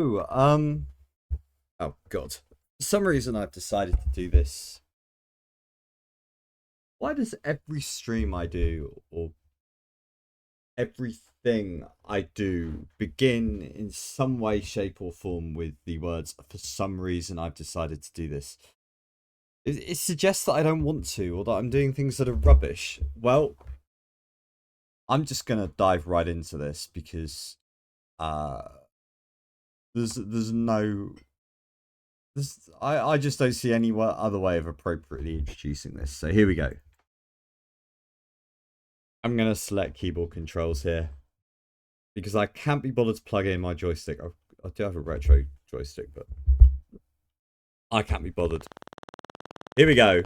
Ooh, oh god. For some reason I've decided to do this. Why does every stream I do, or everything I do, begin in some way, shape, or form with the words, for some reason I've decided to do this? It suggests that I don't want to, or that I'm doing things that are rubbish. Well, I'm just gonna dive right into this because uh there's no I just don't see any other way of appropriately introducing this. So here we go. I'm going to select keyboard controls here because I can't be bothered to plug in my joystick. I do have a retro joystick, but I can't be bothered. Here we go.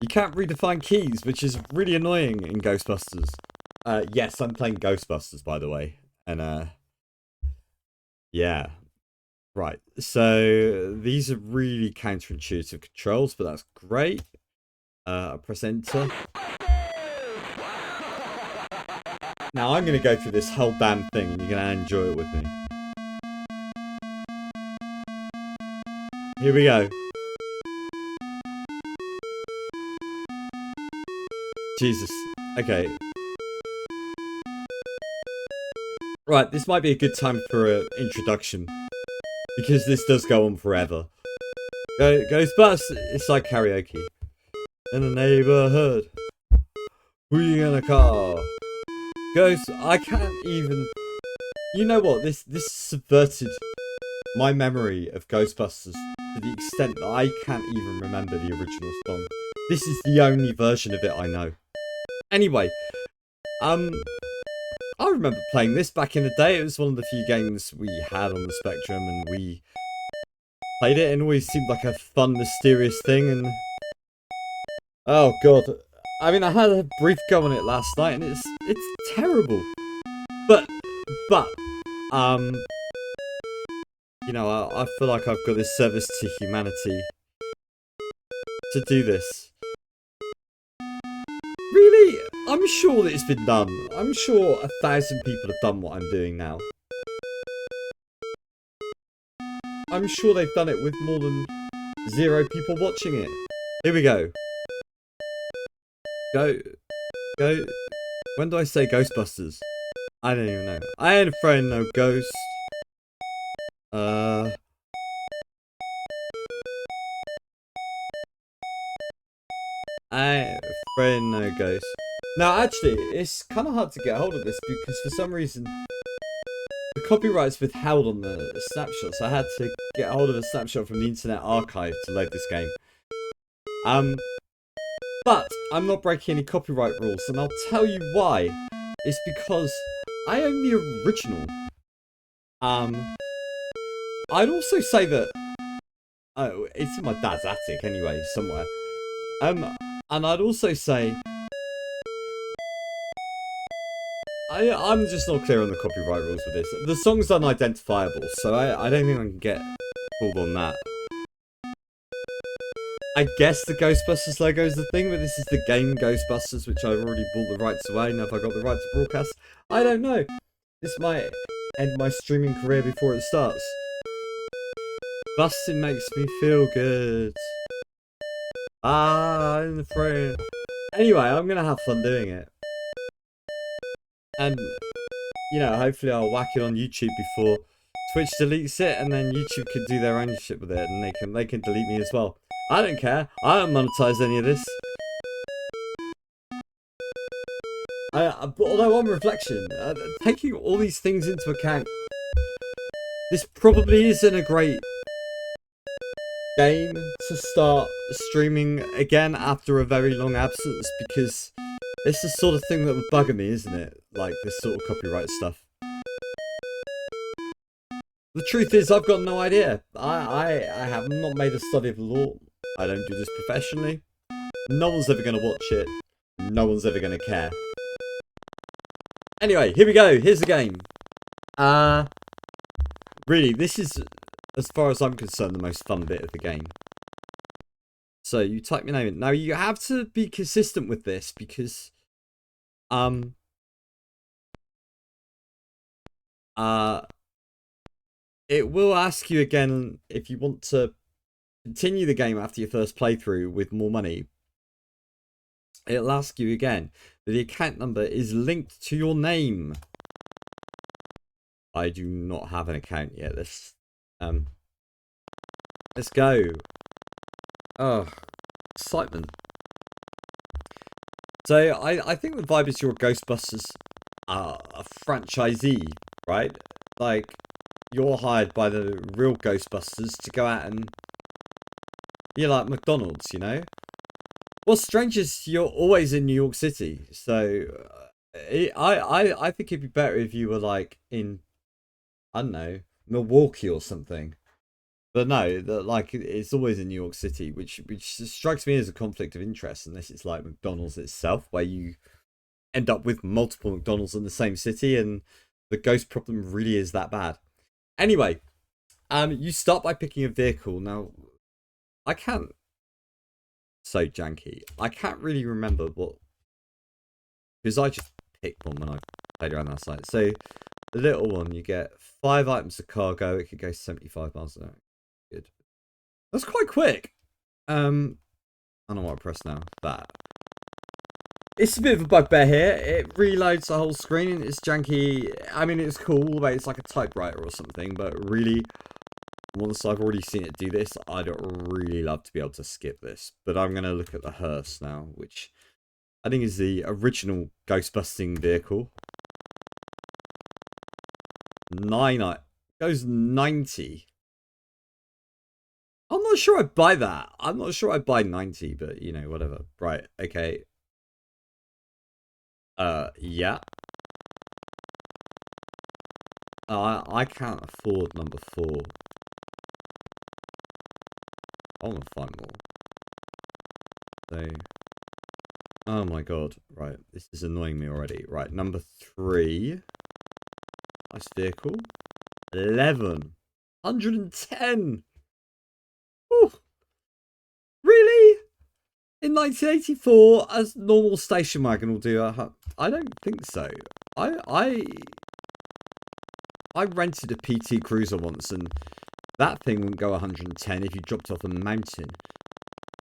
You can't redefine keys, which is really annoying in Ghostbusters. Yes, I'm playing Ghostbusters, by the way. And, yeah. Right, so these are really counterintuitive controls, but that's great. I press enter. Now I'm going to go through this whole damn thing and you're going to enjoy it with me. Here we go. Jesus. Okay. Right, this might be a good time for an introduction. Because this does go on forever. Ghostbusters, it's like karaoke. In the neighborhood. Who you gonna call? Ghost, I can't even... You know what, this subverted my memory of Ghostbusters to the extent that I can't even remember the original song. This is the only version of it I know. Anyway, I remember playing this back in the day. It was one of the few games we had on the Spectrum, and we played it, and it always seemed like a fun, mysterious thing, and... Oh, God. I mean, I had a brief go on it last night, and it's terrible. But, you know, I feel like I've got this service to humanity to do this. Really? I'm sure that it's been done. I'm sure 1,000 people have done what I'm doing now. I'm sure they've done it with more than 0 people watching it. Here we go. Go. When do I say Ghostbusters? I don't even know. I ain't afraid of no ghost. I ain't afraid of no ghost. Now, actually, it's kind of hard to get hold of this because for some reason the copyright's withheld on the snapshots. I had to get hold of a snapshot from the Internet Archive to load this game. But I'm not breaking any copyright rules, and I'll tell you why. It's because I own the original. I'd also say that... Oh, it's in my dad's attic anyway, somewhere. And I'd also say... I'm just not clear on the copyright rules with this. The song's unidentifiable, so I don't think I can get pulled on that. I guess the Ghostbusters logo is the thing, but this is the game Ghostbusters, which I've already bought the rights away. Now, if I got the right to broadcast, I don't know. This might end my streaming career before it starts. Busting makes me feel good. I'm afraid. Anyway, I'm gonna have fun doing it. And, you know, hopefully I'll whack it on YouTube before Twitch deletes it, and then YouTube could do their own shit with it, and they can delete me as well. I don't care. I don't monetize any of this. Although on reflection, taking all these things into account, this probably isn't a great game to start streaming again after a very long absence, because it's the sort of thing that would bugger me, isn't it? Like this sort of copyright stuff. The truth is, I've got no idea. I have not made a study of the law. I don't do this professionally. No one's ever going to watch it. No one's ever going to care. Anyway, here we go. Here's the game. Really, this is, as far as I'm concerned, the most fun bit of the game. So, you type your name in. Now, you have to be consistent with this because... it will ask you again if you want to continue the game after your first playthrough with more money. It'll ask you again, but the account number is linked to your name. I do not have an account yet. Let's go. Oh, excitement. So I think the vibe is you're a Ghostbusters a franchisee, right? Like, you're hired by the real Ghostbusters to go out and you're like McDonald's, you know? What's strange is you're always in New York City, so I think it'd be better if you were like in, I don't know, Milwaukee or something. But no, like it's always in New York City, which strikes me as a conflict of interest, unless it's like McDonald's itself, where you end up with multiple McDonald's in the same city, and the ghost problem really is that bad. Anyway, you start by picking a vehicle. Now, I can't. So janky. I can't really remember what, because I just picked one when I played around last night. So the little one, you get 5 items of cargo. It could go 75 miles an hour. Good. That's quite quick. I don't know what I press now. That. It's a bit of a bugbear here. It reloads the whole screen and it's janky. I mean, it's cool, but it's like a typewriter or something. But really, once I've already seen it do this, I'd really love to be able to skip this. But I'm going to look at the hearse now, which I think is the original Ghostbusting vehicle. 9 goes 90. I'm not sure I'd buy that. I'm not sure I'd buy 90, but you know, whatever. Right, okay. Yeah. I can't afford number 4. I want to find more. So, oh my god. Right, this is annoying me already. Right, number 3. Nice vehicle. 11. 110. Ooh. Really? In 1984, as normal station wagon will do. I don't think so. I rented a PT Cruiser once, and that thing wouldn't go 110 if you dropped off a mountain.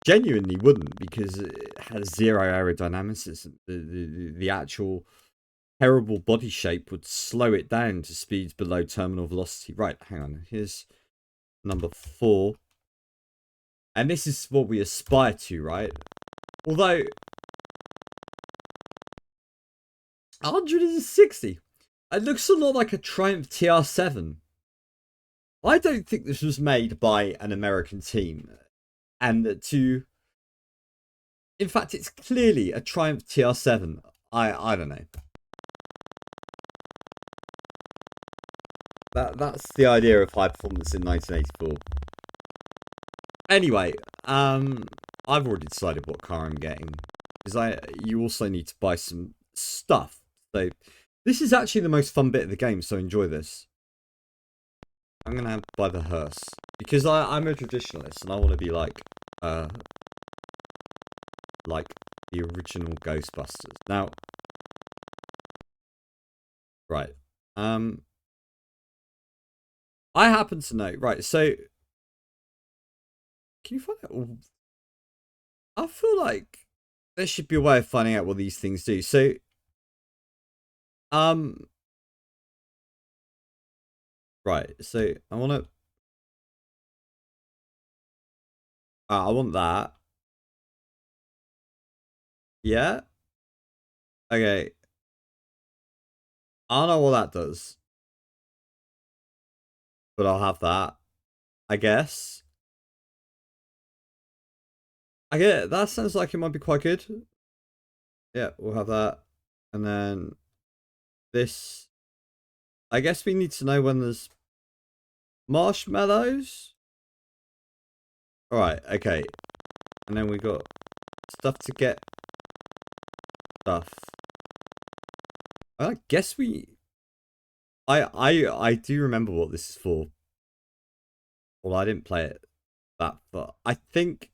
Genuinely wouldn't, because it has 0 aerodynamics. The actual terrible body shape would slow it down to speeds below terminal velocity. Right, hang on. Here's number 4. And this is what we aspire to, right? Although 160. It looks a lot like a Triumph TR7. I don't think this was made by an American team. And in fact, it's clearly a Triumph TR7. I don't know. That's the idea of high performance in 1984. Anyway, I've already decided what car I'm getting, because you also need to buy some stuff. So this is actually the most fun bit of the game, so enjoy this. I'm gonna buy the hearse, because I'm a traditionalist and I want to be like the original Ghostbusters. Now, right, I happen to know, right, so can you find out? I feel like there should be a way of finding out what these things do. So, right, so I want that. Yeah. Okay. I don't know what that does, but I'll have that, I guess. I get it. That sounds like it might be quite good. Yeah, we'll have that. And then this. I guess we need to know when there's marshmallows. Alright, okay. And then we got stuff to get stuff. I guess I do remember what this is for. Well, I didn't play it that, but I think,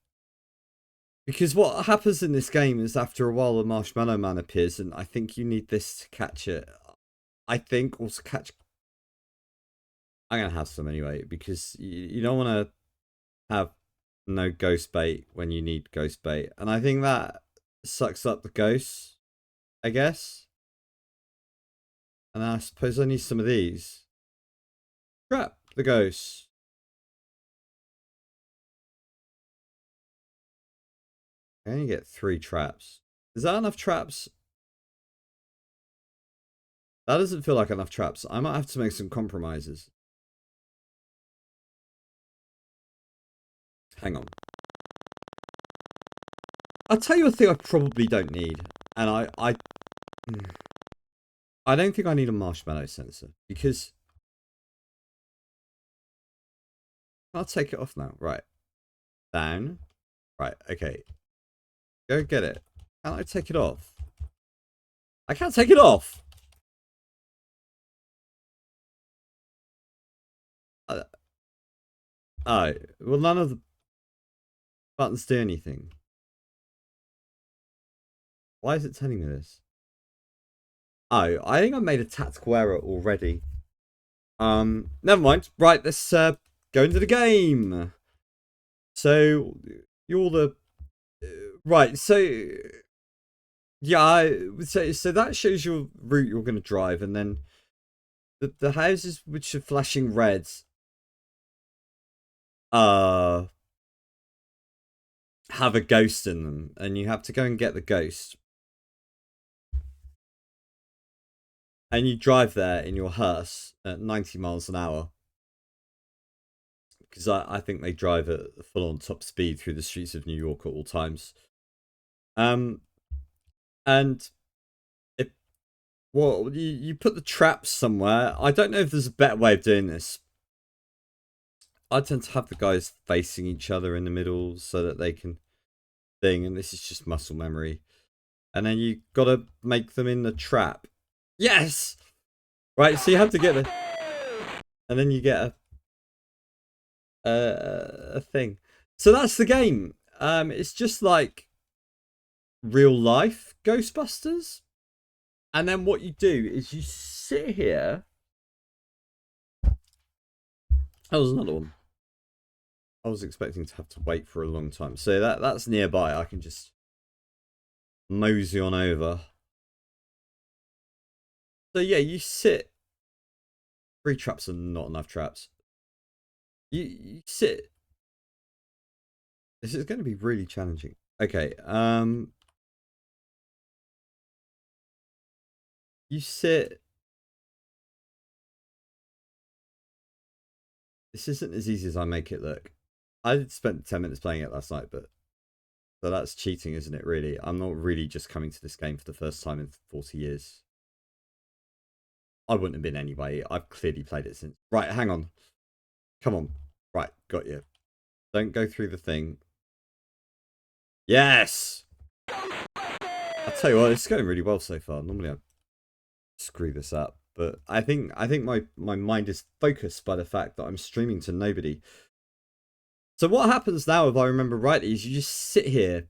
because what happens in this game is after a while the Marshmallow Man appears, and I think you need this to catch it. I think, or to catch... I'm gonna have some anyway because you don't want to have no ghost bait when you need ghost bait, and I think that sucks up the ghosts, I guess. And I suppose I need some of these. Trap the ghosts. I only get 3 traps. Is that enough traps? That doesn't feel like enough traps. I might have to make some compromises. Hang on. I'll tell you a thing I probably don't need. And I don't think I need a marshmallow sensor. Because I'll take it off now. Right. Down. Right, okay. Go get it. Can't I take it off? I can't take it off! Oh, well none of the buttons do anything. Why is it telling me this? Oh, I think I made a tactical error already. Never mind. Right, let's go into the game. So, you're the... right, so... yeah, so that shows your route you're going to drive, and then the houses which are flashing red have a ghost in them, and you have to go and get the ghost. And you drive there in your hearse at 90 miles an hour. Because I think they drive at full-on top speed through the streets of New York at all times. And if well, you put the traps somewhere. I don't know if there's a better way of doing this. I tend to have the guys facing each other in the middle so that they can thing, and this is just muscle memory. And then you gotta make them in the trap. Yes! Right, so you have to get the... and then you get a thing. So that's the game. It's just like real life Ghostbusters. And then what you do is you sit here. Oh, there's another one. I was expecting to have to wait for a long time. So that's nearby. I can just mosey on over. So yeah, you sit. 3 traps are not enough traps. You sit. This is going to be really challenging. Okay, you sit. This isn't as easy as I make it look. I spent 10 minutes playing it last night, but so that's cheating, isn't it, really? I'm not really just coming to this game for the first time in 40 years. I wouldn't have been anyway. I've clearly played it since. Right, hang on. Come on. Right, got you. Don't go through the thing. Yes! I'll tell you what, it's going really well so far. Normally I screw this up, but I think my mind is focused by the fact that I'm streaming to nobody. So what happens now, if I remember rightly, is you just sit here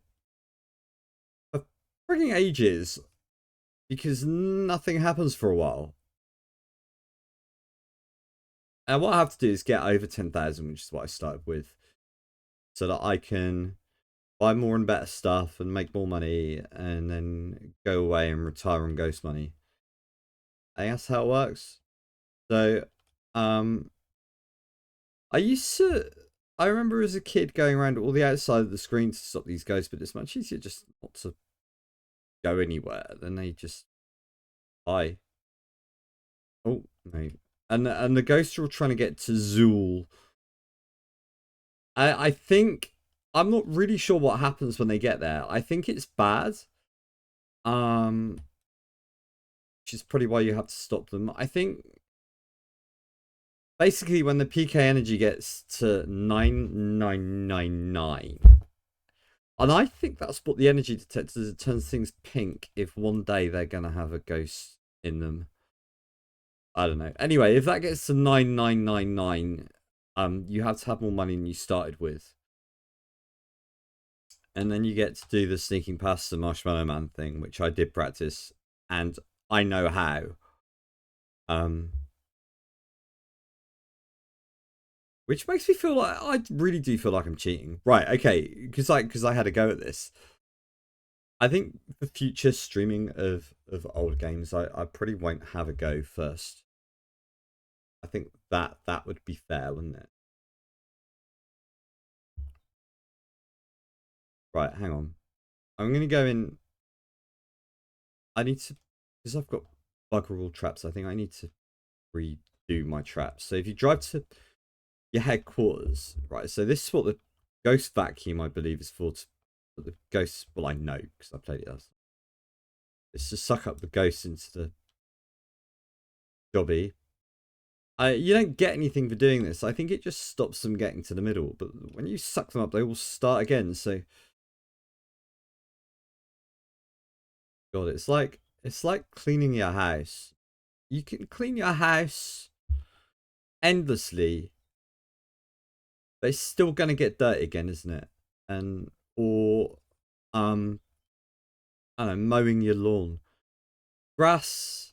for frigging ages because nothing happens for a while. And what I have to do is get over 10,000, which is what I started with, so that I can buy more and better stuff and make more money and then go away and retire on ghost money. I think that's how it works. So, I remember as a kid going around all the outside of the screen to stop these ghosts, but it's much easier just not to go anywhere. Then they just die. Oh, no. And the ghosts are all trying to get to Zool. I think... I'm not really sure what happens when they get there. I think it's bad. Which is probably why you have to stop them. I think... basically, when the PK energy gets to 9999... and I think that's what the energy detector does. It turns things pink if one day they're going to have a ghost in them. I don't know. Anyway, if that gets to 9999, you have to have more money than you started with. And then you get to do the sneaking past the Marshmallow Man thing, which I did practice, and I know how. which makes me feel like I really do feel like I'm cheating. Right? Okay, because I had a go at this. I think the future streaming of old games, I probably won't have a go first. I think that would be fair, wouldn't it? Right, hang on. I'm gonna go in. I need to, because I've got bugger all traps. I think I need to redo my traps. So if you drive to your headquarters, right? So this is what the ghost vacuum, I believe, is for. The ghosts, well, I know because I played it as. It's to suck up the ghosts into the jobby. You don't get anything for doing this. I think it just stops them getting to the middle. But when you suck them up, they all start again. So, God, it's like cleaning your house. You can clean your house endlessly, but it's still gonna get dirty again, isn't it? And or um, I don't know, mowing your lawn. Grass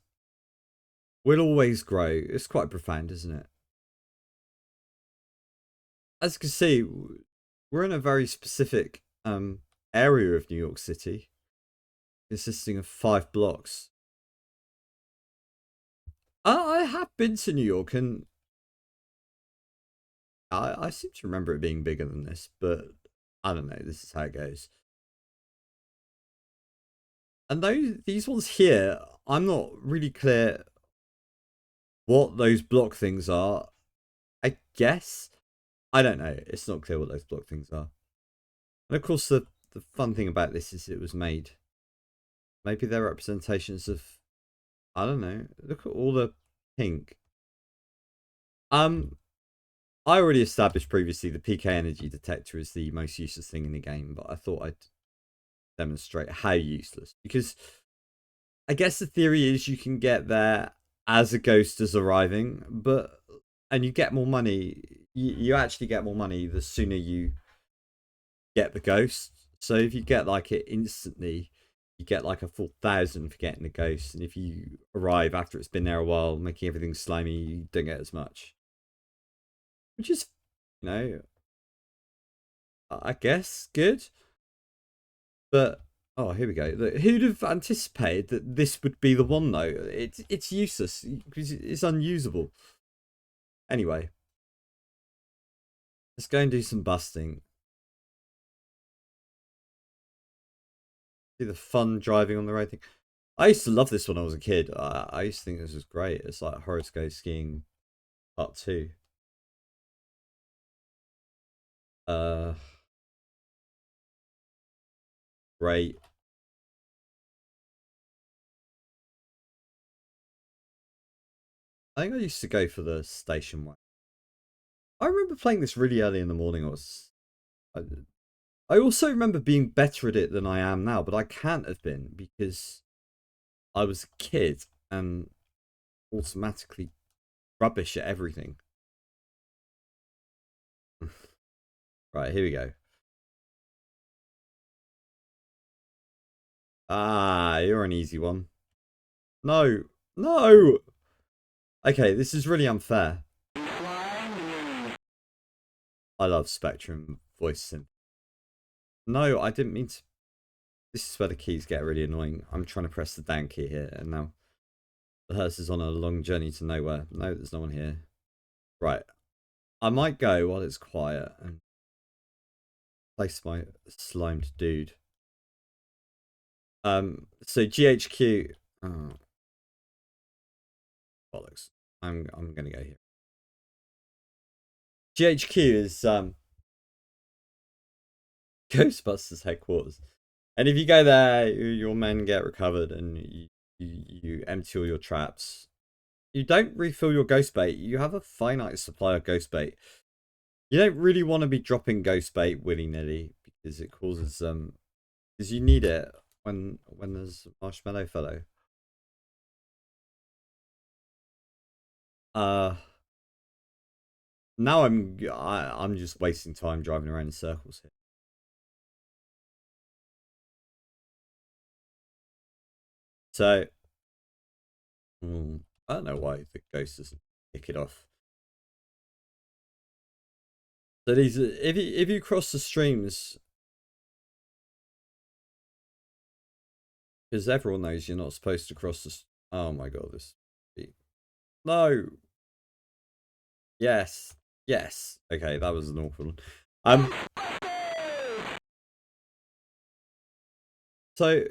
will always grow. It's quite profound, isn't it? As you can see, we're in a very specific area of New York City, consisting of 5 blocks. I have been to New York, and I seem to remember it being bigger than this, but I don't know. This is how it goes. And these ones here, I'm not really clear what those block things are. I guess I don't know. It's not clear what those block things are. And of course, the fun thing about this is it was made. Maybe they're representations of, I don't know. Look at all the pink. Um, I already established previously the PK energy detector is the most useless thing in the game, but I thought I'd demonstrate how useless, because I guess the theory is you can get there as a ghost is arriving, but and you get more money. You actually get more money the sooner you get the ghost. So if you get like it instantly, you get like a full 1,000 for getting the ghost, and if you arrive after it's been there a while, making everything slimy, you don't get as much. Which is, you know, I guess good. But oh, here we go. Who'd have anticipated that this would be the one though? It's useless because it's unusable. Anyway, let's go and do some busting. See the fun driving on the road thing. I used to love this when I was a kid. I used to think this was great. It's like horoscope skiing part 2. Uh, Great. I think I used to go for the station one. I remember playing this really early in the morning. I, I also remember being better at it than I am now, but I can't have been because I was a kid and automatically rubbish at everything. Right, here we go. Ah, you're an easy one. No, no. Okay, this is really unfair. I love Spectrum voice synth. No, I didn't mean to. This is where the keys get really annoying. I'm trying to press the down key here, and now the hearse is on a long journey to nowhere. No, there's no one here. Right. I might go while it's quiet and place my slimed dude. So GHQ. Oh, bollocks. I'm gonna go here. GHQ is Ghostbusters headquarters, and if you go there, your men get recovered, and you empty all your traps. You don't refill your ghost bait. You have a finite supply of ghost bait. You don't really want to be dropping ghost bait willy nilly because it causes because you need it when there's marshmallow fellow. Uh, Now I'm just wasting time driving around in circles here. So I don't know why the ghost doesn't kick it off. So these, if you cross the streams, because everyone knows you're not supposed to cross the. Oh my god, this. No. Yes. Yes. Okay, that was an awful one. So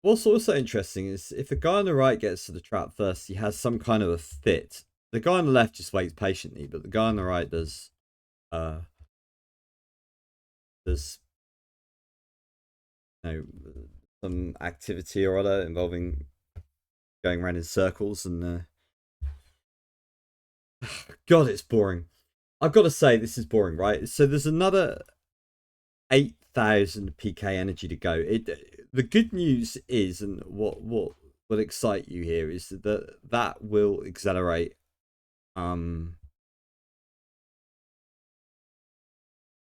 what's also interesting is if the guy on the right gets to the trap first, he has some kind of a fit. The guy on the left just waits patiently, but the guy on the right does there's you know some activity or other involving going around in circles and God, it's boring. I've got to say this is boring, right? So there's another 8,000 PK energy to go. The good news is, and what will excite you here is that that will accelerate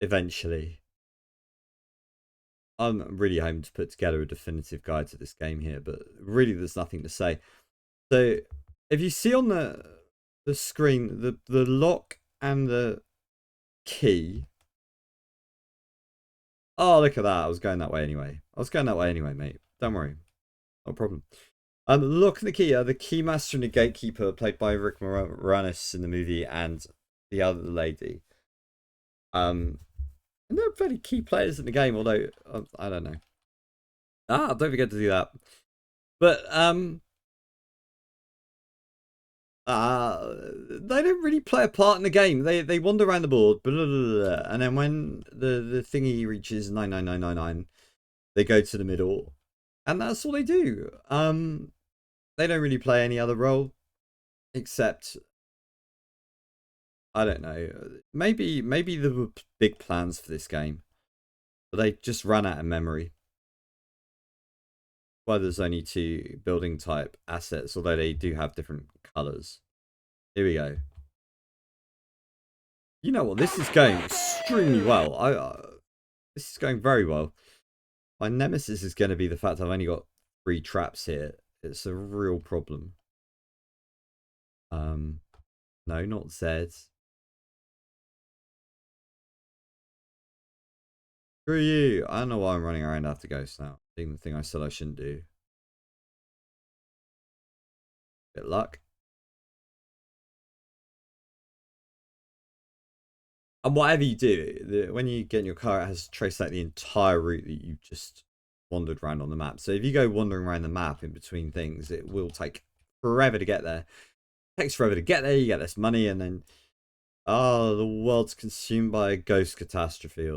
eventually. I'm really hoping to put together a definitive guide to this game here, but really there's nothing to say. So if you see on the screen the lock and the key. Oh, look at that. I was going that way anyway. Mate. Don't worry. No problem. The lock and the key are the keymaster and the gatekeeper played by Rick Moranis in the movie and the other lady. And they're very key players in the game, although I don't know. Don't forget to do that. But they don't really play a part in the game. They wander around the board, blah, blah, blah, blah, and then when the thingy reaches 99999, they go to the middle, and that's all they do. They don't really play any other role, except I don't know. Maybe there were big plans for this game, but they just ran out of memory. Why there's only 2 building type assets, although they do have different colors. Here we go. You know what? This is going extremely well. This is going very well. My nemesis is going to be the fact I've only got 3 traps here. It's a real problem. No, not Z. Screw you. I don't know why I'm running around after Ghost now. Doing the thing I said I shouldn't do. Bit of luck. And whatever you do, when you get in your car, it has to trace out the entire route that you just wandered around on the map. So if you go wandering around the map in between things, it will take forever to get there. It takes forever to get there, you get less money, and then the world's consumed by a ghost catastrophe.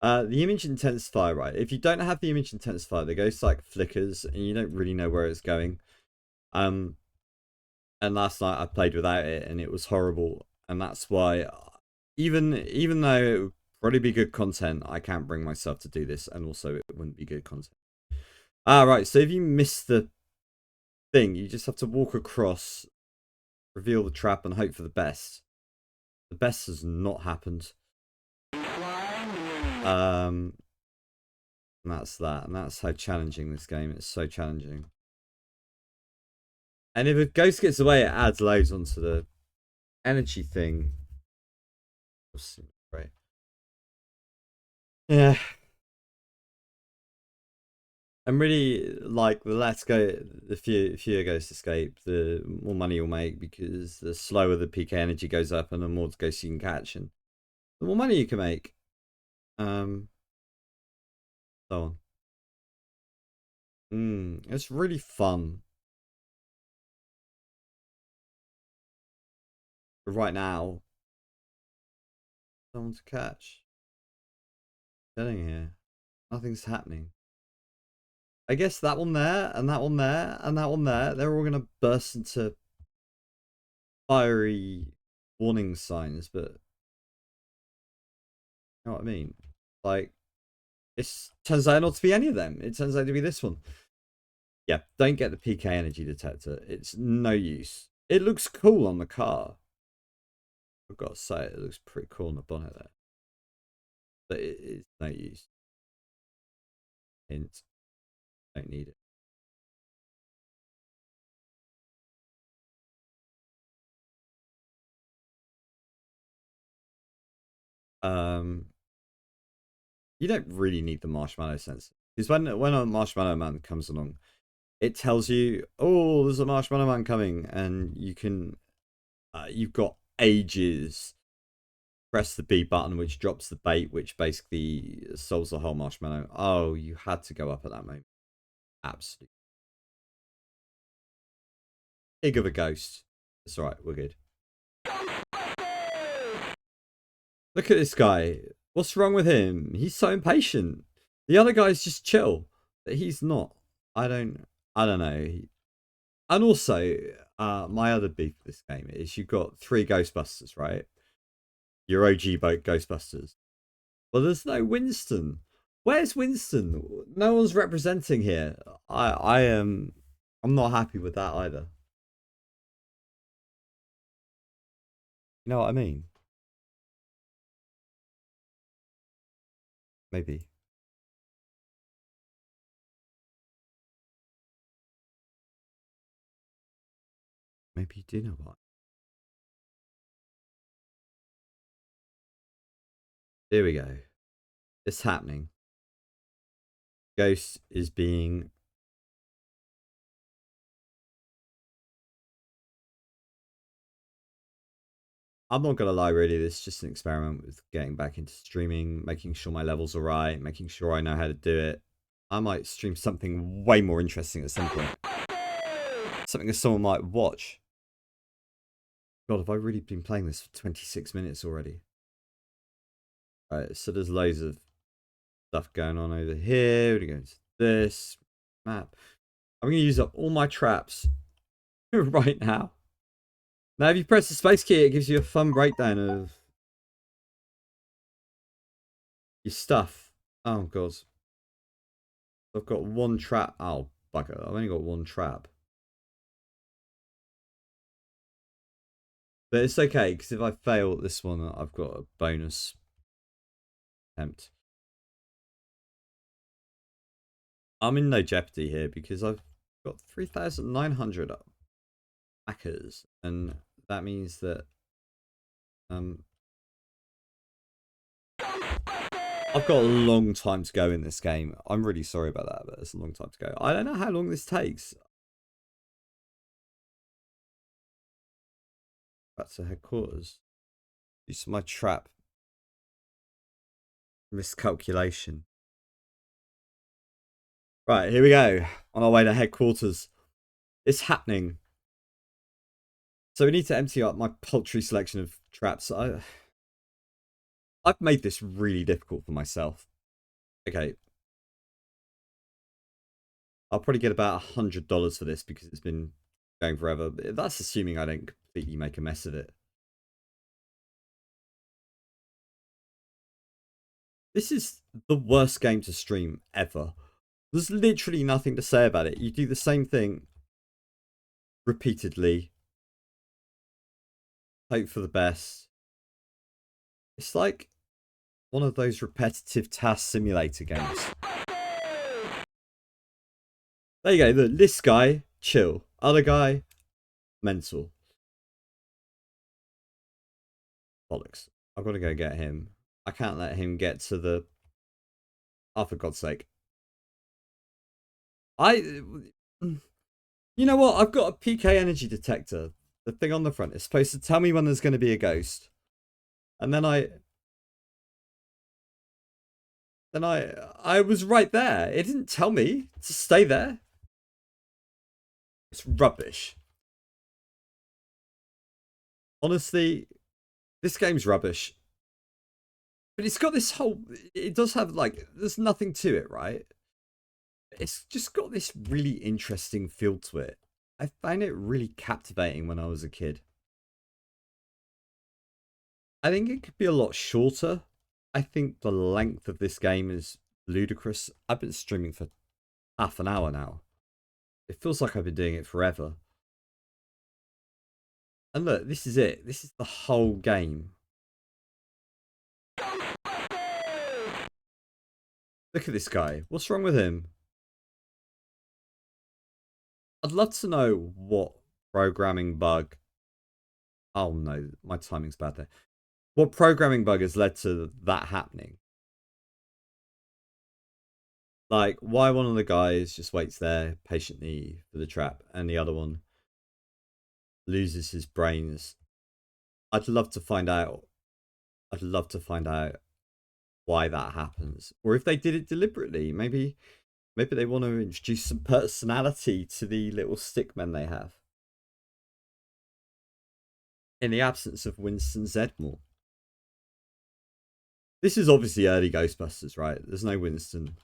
The image intensifier, right? If you don't have the image intensifier, the ghost like flickers and you don't really know where it's going. And last night I played without it and it was horrible. And that's why even though it would probably be good content, I can't bring myself to do this, and also it wouldn't be good content. Right, so if you miss the thing, you just have to walk across, reveal the trap and hope for the best. The best has not happened. And that's that, and that's how challenging this game is. So challenging. And if a ghost gets away, it adds loads onto the energy thing. Right. Yeah. I'm really like the less go, the fewer ghosts escape, the more money you'll make, because the slower the PK energy goes up and the more ghosts you can catch, and the more money you can make. So on. It's really fun. But right now, someone to catch. Getting here. Nothing's happening. I guess that one there, and that one there, and that one there, they're all going to burst into fiery warning signs, but you know what I mean? Like, it turns out not to be any of them. It turns out to be this one. Yeah, don't get the PK energy detector. It's no use. It looks cool on the car. I've got to say, it looks pretty cool on the bonnet there. But it's no use. Hint. Don't need it. Um, you don't really need the marshmallow sensor because when a marshmallow man comes along, it tells you, oh, there's a marshmallow man coming, and you can, you've got ages. Press the B button, which drops the bait, which basically solves the whole marshmallow. Oh, you had to go up at that moment. Absolutely. Pig of a ghost. It's alright, we're good. Look at this guy. What's wrong with him? He's so impatient. The other guy's just chill. But he's not. I don't know. And also, my other beef with this game is you've got 3 Ghostbusters, right? Your OG boat Ghostbusters. Well, there's no Winston. Where's Winston? No one's representing here. I am. I'm not happy with that either. You know what I mean? Maybe. Maybe you do know what. Here we go. It's happening. Ghost is being. I'm not gonna lie, really. This is just an experiment with getting back into streaming, making sure my levels are right, making sure I know how to do it. I might stream something way more interesting at some point. Something that someone might watch. God, have I really been playing this for 26 minutes already? Alright, so there's loads of stuff going on over here. We're going to go into this map. I'm going to use up all my traps right now. Now, if you press the space key, it gives you a fun breakdown of your stuff. Oh, God. I've got 1 trap. Oh, bugger. I've only got 1 trap. But it's okay, because if I fail at this one, I've got a bonus attempt. I'm in no jeopardy here, because I've got 3,900 backers. And that means that I've got a long time to go in this game. I'm really sorry about that, but it's a long time to go. I don't know how long this takes. Back to headquarters. Use my trap. Miscalculation. Right, here we go. On our way to headquarters. It's happening. So we need to empty up my paltry selection of traps. I've made this really difficult for myself. Okay. I'll probably get about $100 for this because it's been going forever. But that's assuming I don't completely make a mess of it. This is the worst game to stream ever. There's literally nothing to say about it. You do the same thing repeatedly. Hope for the best. It's like one of those repetitive task simulator games. There you go. Look, this guy, chill. Other guy, mental. Bollocks. I've got to go get him. I can't let him get to the... Oh, for God's sake. You know what? I've got a PK energy detector. The thing on the front is supposed to tell me when there's going to be a ghost. And then I was right there. It didn't tell me to stay there. It's rubbish. Honestly, this game's rubbish. But it's got this whole... It does have, like... There's nothing to it, right? It's just got this really interesting feel to it. I found it really captivating when I was a kid. I think it could be a lot shorter. I think the length of this game is ludicrous. I've been streaming for half an hour now. It feels like I've been doing it forever. And look, this is it. This is the whole game. Look at this guy. What's wrong with him? I'd love to know what programming bug. Oh no, my timing's bad there. What programming bug has led to that happening? Like, why one of the guys just waits there patiently for the trap and the other one loses his brains? I'd love to find out. I'd love to find out why that happens. Or if they did it deliberately. Maybe they want to introduce some personality to the little stick men they have. In the absence of Winston Zedmore. This is obviously early Ghostbusters, right? There's no Winston.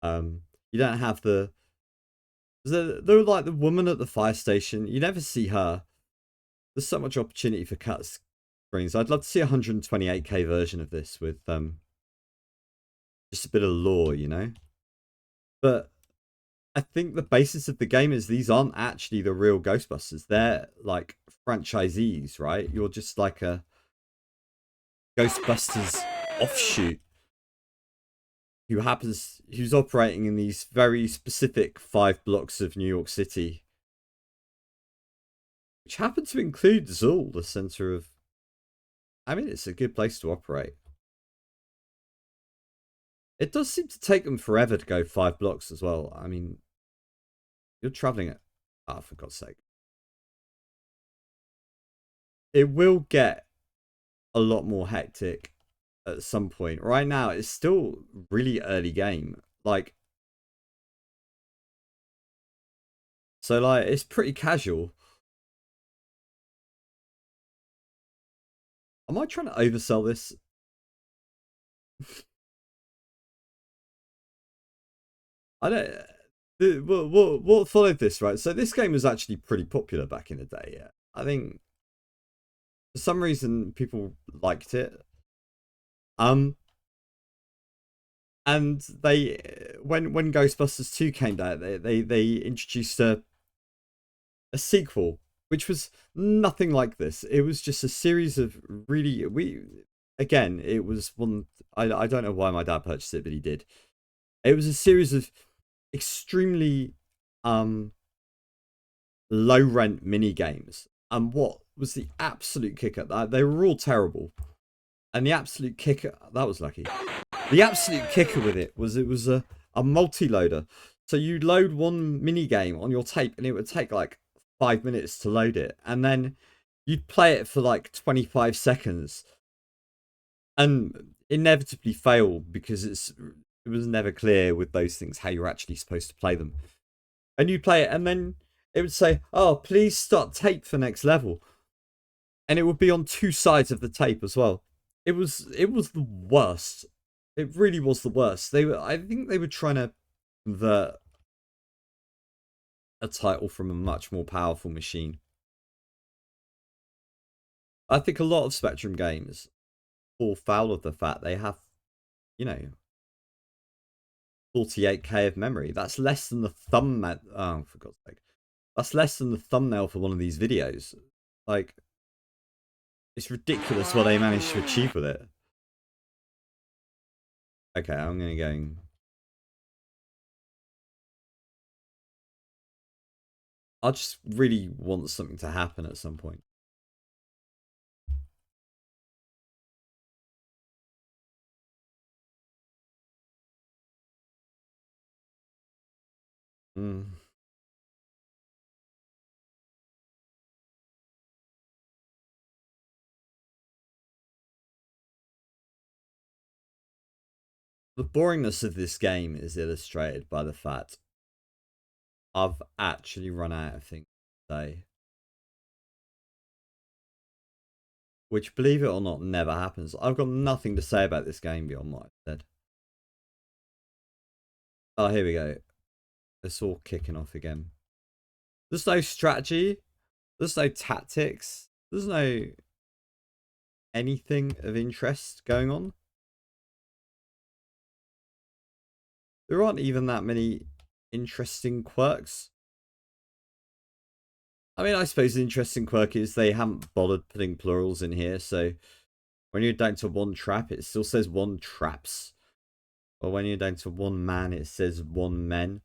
You don't have the like the woman at the fire station. You never see her. There's so much opportunity for cut screens. I'd love to see a 128K version of this with just a bit of lore, you know. But I think the basis of the game is these aren't actually the real Ghostbusters. They're like franchisees, right? You're just like a Ghostbusters offshoot who's operating in these very specific 5 blocks of New York City, which happen to include Zool, the center of. I mean, it's a good place to operate. It does seem to take them forever to go 5 blocks as well. I mean, you're traveling at. Oh, for God's sake. It will get a lot more hectic at some point. Right now, it's still really early game. Like, so like it's pretty casual. Am I trying to oversell this? I don't. What followed this, right? So this game was actually pretty popular back in the day. Yeah, I think for some reason people liked it. And they when Ghostbusters 2 came out, they introduced a sequel, which was nothing like this. It was just a series of it was one. I don't know why my dad purchased it, but he did. It was a series of extremely low rent mini games. And what was the absolute kicker? They were all terrible. And the absolute kicker, that was lucky. The absolute kicker with it was a multi-loader. So you'd load one mini game on your tape and it would take like 5 minutes to load it. And then you'd play it for like 25 seconds and inevitably fail because it was never clear with those things how you're actually supposed to play them. And you'd play it and then it would say, oh, please start tape for next level. And it would be on 2 sides of the tape as well. It was the worst. It really was the worst. I think they were trying to convert a title from a much more powerful machine. I think a lot of Spectrum games fall foul of the fact they have, 48K of memory. That's less than the thumbnail. Oh, for God's sake. That's less than the thumbnail for one of these videos. Like, it's ridiculous what they managed to achieve with it. Okay, I'm going to go. I just really want something to happen at some point. Mm. The boringness of this game is illustrated by the fact I've actually run out of things to say. Which, believe it or not, never happens. I've got nothing to say about this game beyond what I've said. Oh, here we go. It's all kicking off again. There's no strategy. There's no tactics. There's no anything of interest going on. There aren't even that many interesting quirks. I mean, I suppose the interesting quirk is they haven't bothered putting plurals in here, so when you're down to 1 trap, it still says 1 traps. Or when you're down to 1 man, it says 1 men.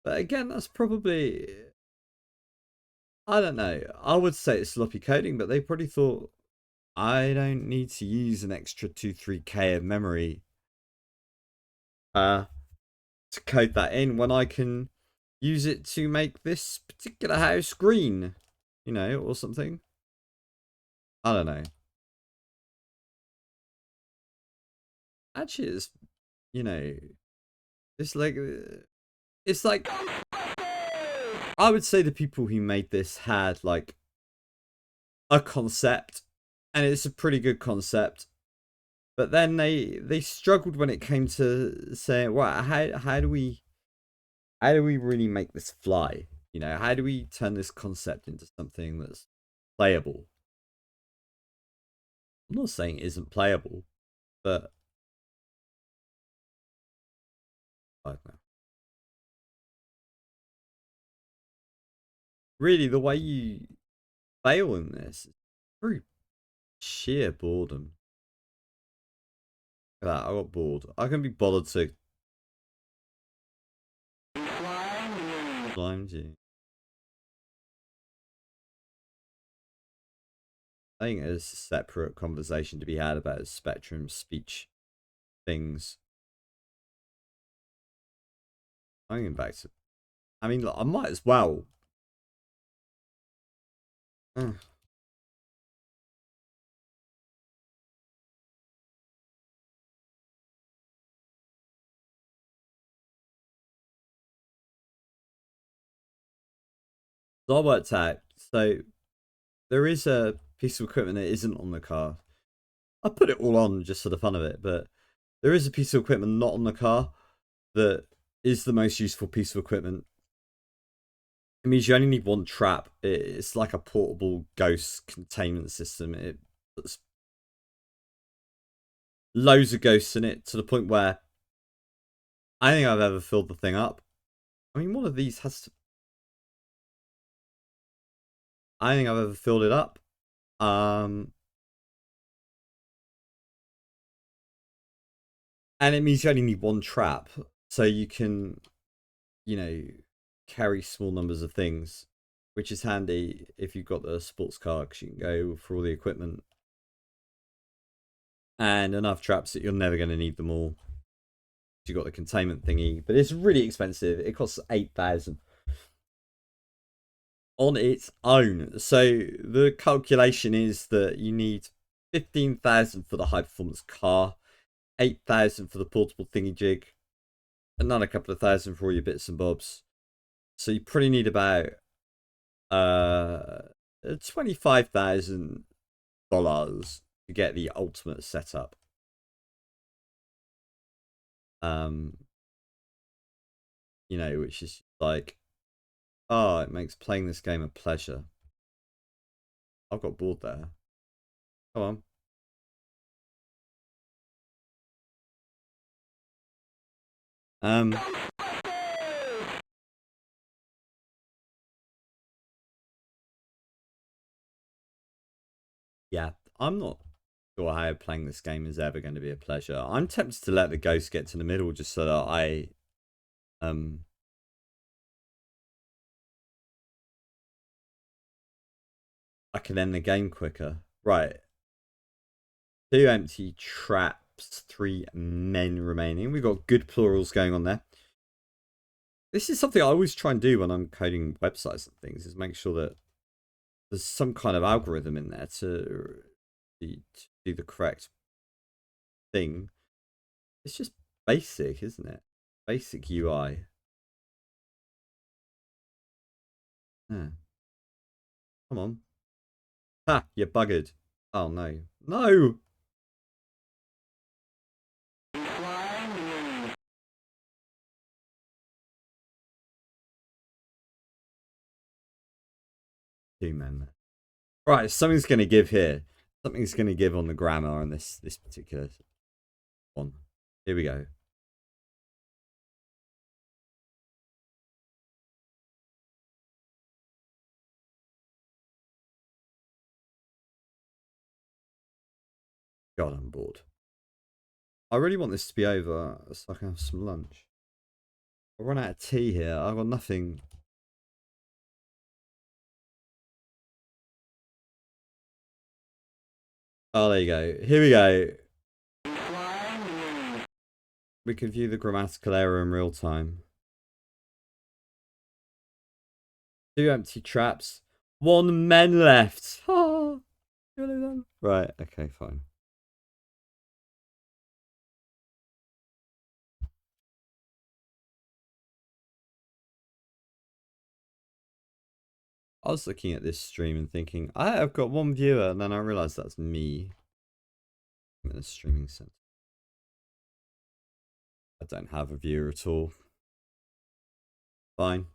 But again, that's probably, I don't know. I would say it's sloppy coding, but they probably thought, I don't need to use an extra 2-3K of memory uh, to code that in when I can use it to make this particular house green, you know, or something. I don't know. Actually, it's, you know, it's like, I would say the people who made this had like a concept, and it's a pretty good concept. But then they struggled when it came to saying, well, how do we really make this fly? You know, how do we turn this concept into something that's playable? I'm not saying it isn't playable, but I don't know. Really, the way you fail in this is through sheer boredom. Look at that, I got bored. I can be bothered to climb you. I think there's a separate conversation to be had about spectrum speech things. I'm going back to. I mean, look, I might as well. So I worked out. So there is a piece of equipment that isn't on the car. I put it all on just for the fun of it, but there is a piece of equipment not on the car that is the most useful piece of equipment. It means you only need one trap. It's like a portable ghost containment system. It puts loads of ghosts in it to the point where I think I've ever filled the thing up. I mean, one of these has to. I think I've ever filled it up. And it means you only need one trap, so you can, you know, carry small numbers of things, which is handy if you've got the sports car because you can go for all the equipment and enough traps that you're never going to need them all. You got the containment thingy, but it's really expensive. It costs 8,000 on its own. So the calculation is that you need 15,000 for the high performance car, 8,000 for the portable thingy jig, another couple of thousand for all your bits and bobs. So you probably need about $25,000 to get the ultimate setup. Um, you know, which is like, oh, it makes playing this game a pleasure. I've got bored there. Come on. Um, yeah, I'm not sure how playing this game is ever going to be a pleasure. I'm tempted to let the ghost get to the middle just so that um, I can end the game quicker. Right. 2 empty traps, 3 men remaining. We've got good plurals going on there. This is something I always try and do when I'm coding websites and things, is make sure that there's some kind of algorithm in there to do the correct thing. It's just basic, isn't it? Basic UI. Yeah. Come on. Ha! You're buggered. Oh no. No! 2 men. Right, something's going to give here. Something's going to give on the grammar on this particular one. Here we go. God, I'm bored. I really want this to be over so I can have some lunch. I run out of tea here. I've got nothing. Oh, there you go. Here we go. We can view the grammatical error in real time. 2 empty traps. 1 men left. Right, okay, fine. I was looking at this stream and thinking, I've got 1 viewer, and then I realized that's me. I'm in a streaming center. I don't have a viewer at all. Fine.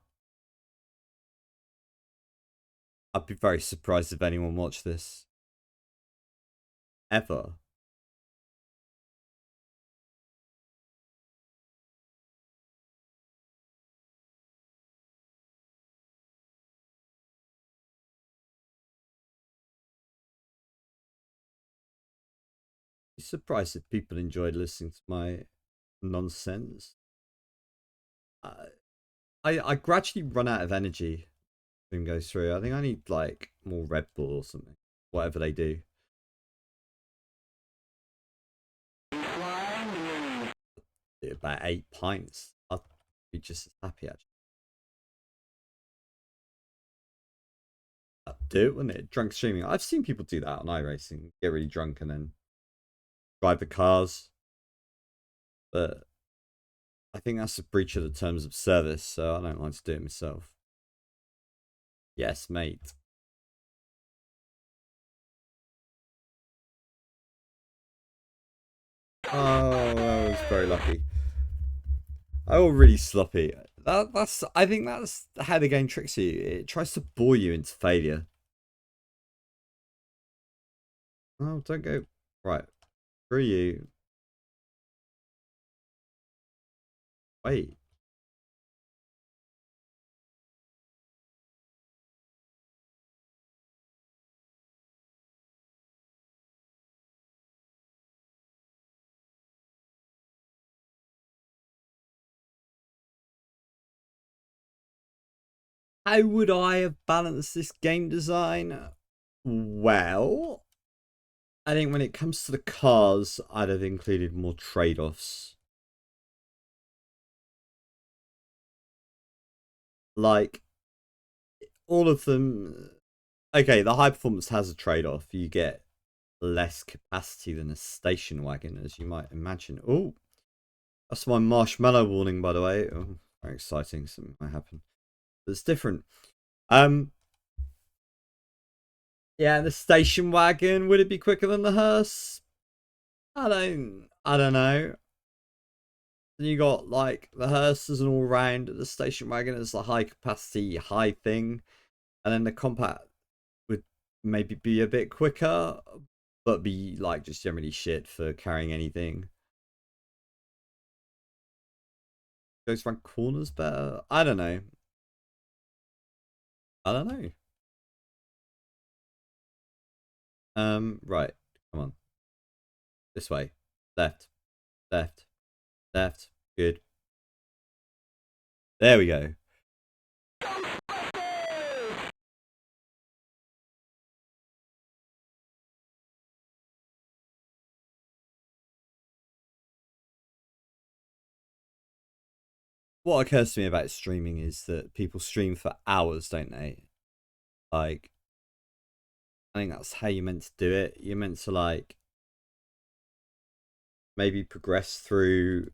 I'd be very surprised if anyone watched this. Ever. Be surprised if people enjoyed listening to my nonsense. I gradually run out of energy. Stream goes through. I think I need like more Red Bull or something. Whatever they do. About 8 pints. I'd be just as happy actually. I'd do it, wouldn't it? Drunk streaming. I've seen people do that on iRacing. Get really drunk and then drive the cars. But I think that's a breach of the terms of service, so I don't like to do it myself. Yes, mate. Oh, I was very lucky. I got really sloppy. I think that's how the game tricks you. It tries to bore you into failure. Oh, don't go. Right. Screw you. Wait. How would I have balanced this game design? Well, I think when it comes to the cars, I'd have included more trade-offs. Like, all of them. Okay, the high performance has a trade-off. You get less capacity than a station wagon, as you might imagine. Oh, that's my marshmallow warning, by the way. Oh, very exciting. Something might happen. But it's different. Yeah, the station wagon, would it be quicker than the hearse? I don't know. Then you got like the hearse is an all round, the station wagon is a high capacity, high thing, and then the compact would maybe be a bit quicker, but be like just generally shit for carrying anything. Goes around corners better. I don't know. I don't know. Right. Come on. This way. Left. Left. Left. Good. There we go. What occurs to me about streaming is that people stream for hours, don't they? Like, I think that's how you're meant to do it. You're meant to like maybe progress through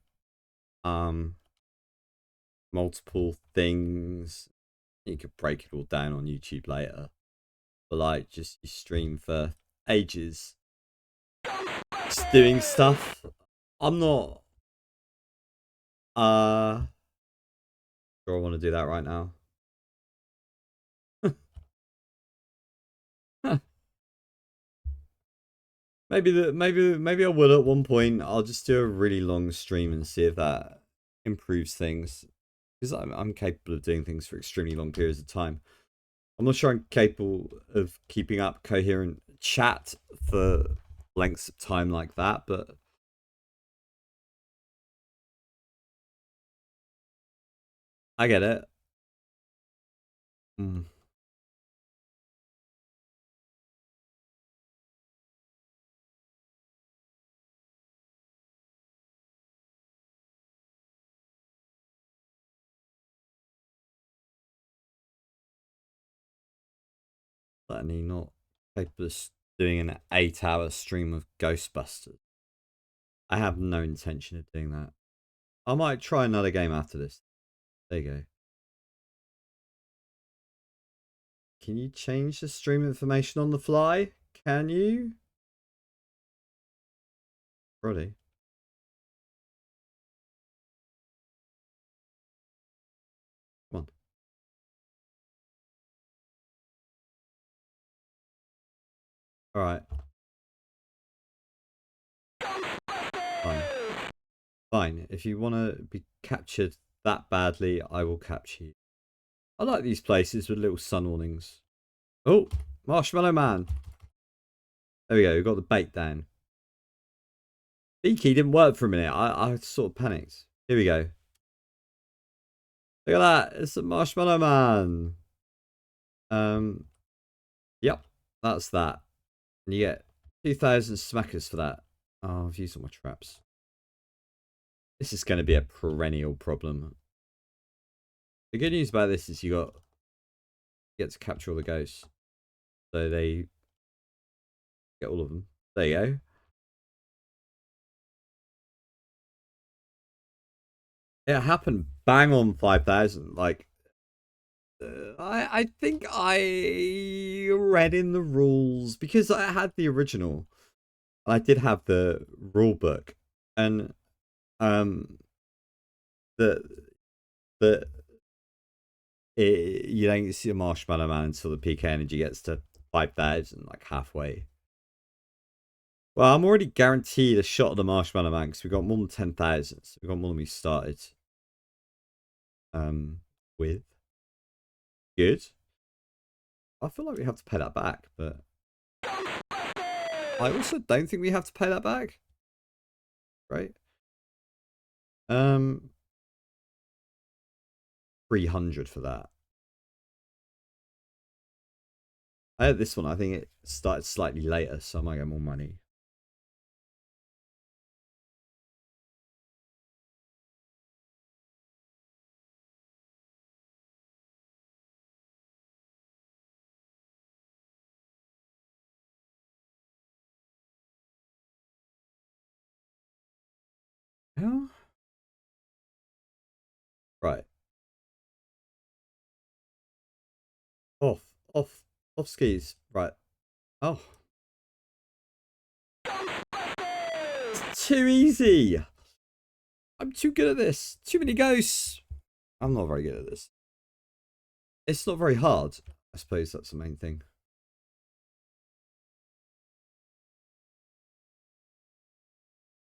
multiple things. You could break it all down on YouTube later. But like just you stream for ages. Just doing stuff. I'm not sure I want to do that right now. maybe I will at one point. I'll just do a really long stream and see if that improves things. Because I'm capable of doing things for extremely long periods of time. I'm not sure I'm capable of keeping up coherent chat for lengths of time like that, but I get it. Mm. Certainly not capable of doing an 8-hour stream of Ghostbusters. I have no intention of doing that. I might try another game after this. There you go. Can you change the stream information on the fly? Can you? Probably. Come on. Alright. Fine. Fine. If you want to be captured that badly, I will capture you. I like these places with little sun warnings. Oh, Marshmallow Man. There we go. We got the bait down. Beaky didn't work for a minute. I sort of panicked. Here we go. Look at that. It's the Marshmallow Man. Yep. That's that. And you get 2,000 smackers for that. Oh, I've used all my traps. This is going to be a perennial problem. The good news about this is you get to capture all the ghosts. So they get all of them. There you go. It happened bang on 5,000. Like, I think I read in the rules because I had the original. I did have the rule book, and the the you don't see a Marshmallow Man until the peak energy gets to 5,000, like halfway. Well, I'm already guaranteed a shot of the Marshmallow Man because we got more than 10,000. So we got more than we started. With good. I feel like we have to pay that back, but I also don't think we have to pay that back. Right? 300 for that. I had this one. I think it started slightly later, so I might get more money. Yeah. Right. Off. Off. Off skis. Right. Oh. It's too easy. I'm too good at this. Too many ghosts. I'm not very good at this. It's not very hard. I suppose that's the main thing.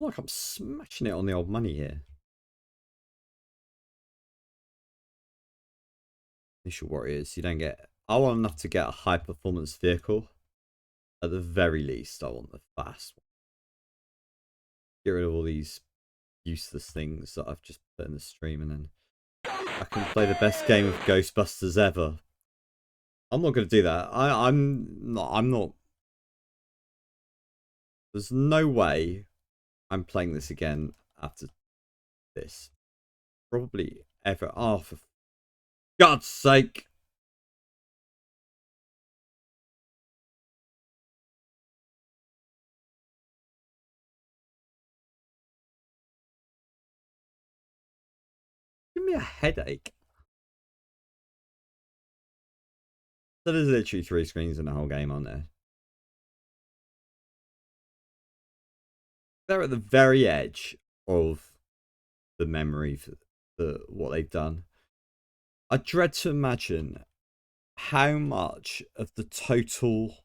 Like I'm smashing it on the old money here. Initial Warriors, you don't get... I want enough to get a high performance vehicle. At the very least, I want the fast one. Get rid of all these useless things that I've just put in the stream, and then I can play the best game of Ghostbusters ever. I'm not going to do that. I'm not. There's no way I'm playing this again after this. Probably ever. Oh, for God's sake. Give me a headache. So there's literally 3 screens in the whole game on there. They're at the very edge of the memory for what they've done. I dread to imagine how much of the total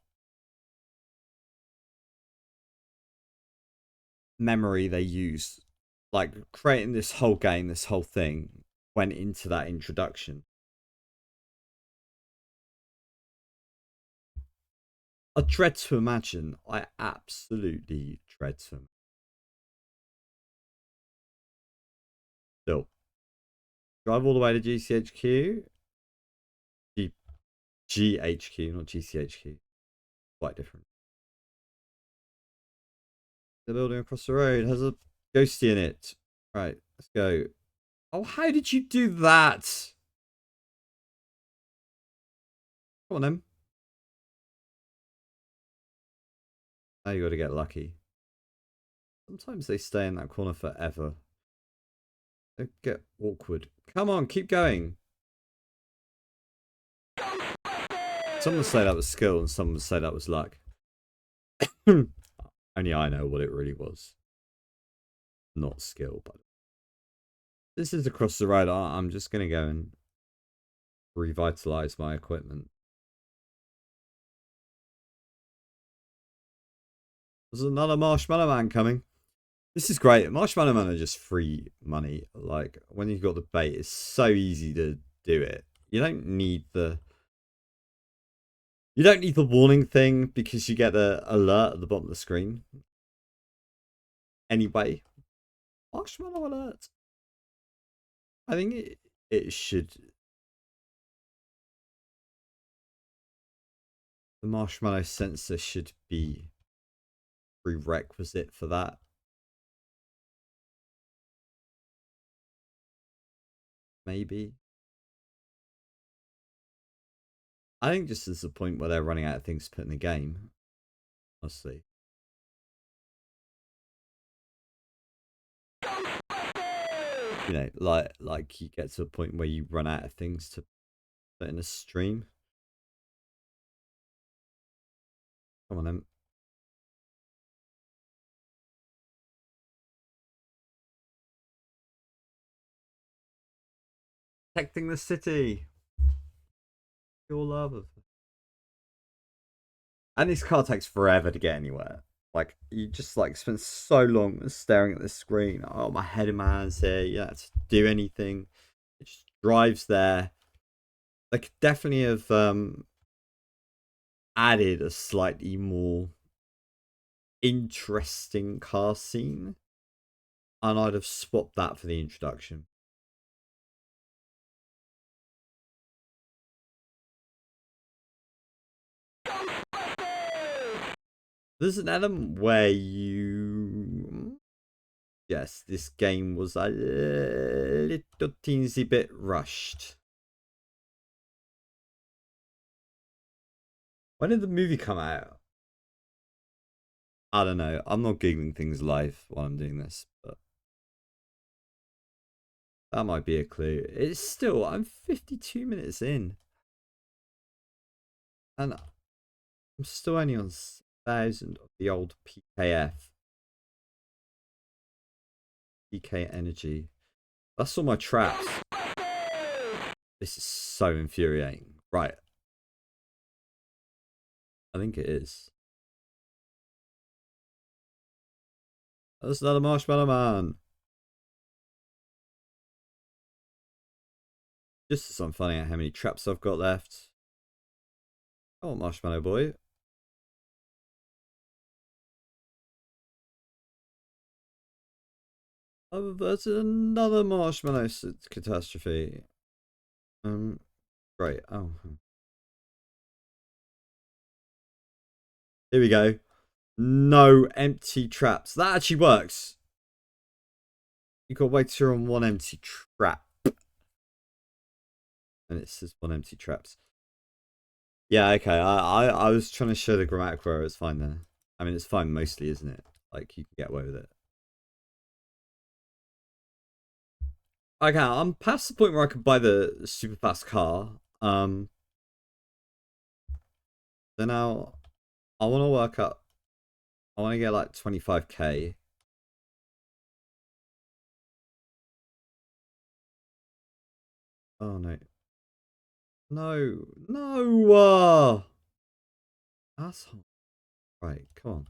memory they used, like creating this whole game, this whole thing, went into that introduction. I dread to imagine. I absolutely dread to. Still. Drive all the way to GCHQ. GHQ, not GCHQ. Quite different. The building across the road has a ghosty in it. Right, let's go. Oh, how did you do that? Come on, then. Now you got to get lucky. Sometimes they stay in that corner forever. They get awkward. Come on, keep going. Some would say that was skill, and some would say that was luck. Only I know what it really was. Not skill, but this is across the road. I'm just gonna go and revitalize my equipment. There's another Marshmallow Man coming. This is great. Marshmallow Man are just free money. Like, when you've got the bait, it's so easy to do it. You don't need the warning thing because you get the alert at the bottom of the screen. Anyway, Marshmallow alert. I think it should. The marshmallow sensor should be prerequisite for that. Maybe. I think just as the point where they're running out of things to put in the game. Honestly. You know, like you get to a point where you run out of things to put in a stream. Come on then. Protecting the city. Your love of. And this car takes forever to get anywhere. Like, you just like spend so long staring at the screen. Oh, my head in my hands here. You don't have to do anything. It just drives there. They could definitely have added a slightly more interesting car scene. And I'd have swapped that for the introduction. There's an element where you... Yes, this game was a little teensy bit rushed. When did the movie come out? I don't know. I'm not Googling things live while I'm doing this, but that might be a clue. It's still, I'm 52 minutes in. And I'm still only on 1,000 of the old PKF. PK Energy. That's all my traps. This is so infuriating. Right. I think it is. That's another Marshmallow Man. Just as I'm finding out how many traps I've got left. Oh, Marshmallow Boy. I've averted another marshmallow catastrophe. Right. Oh. Here we go. No empty traps. That actually works. You got to wait till you're on one empty trap. And it says one empty traps. Yeah, okay. I was trying to show the grammatical error. It's fine there. I mean, it's fine mostly, isn't it? Like, you can get away with it. Okay, I'm past the point where I could buy the super fast car. So now I want to work up. I want to get like 25k. Oh no. No. No! Asshole. Right, come on.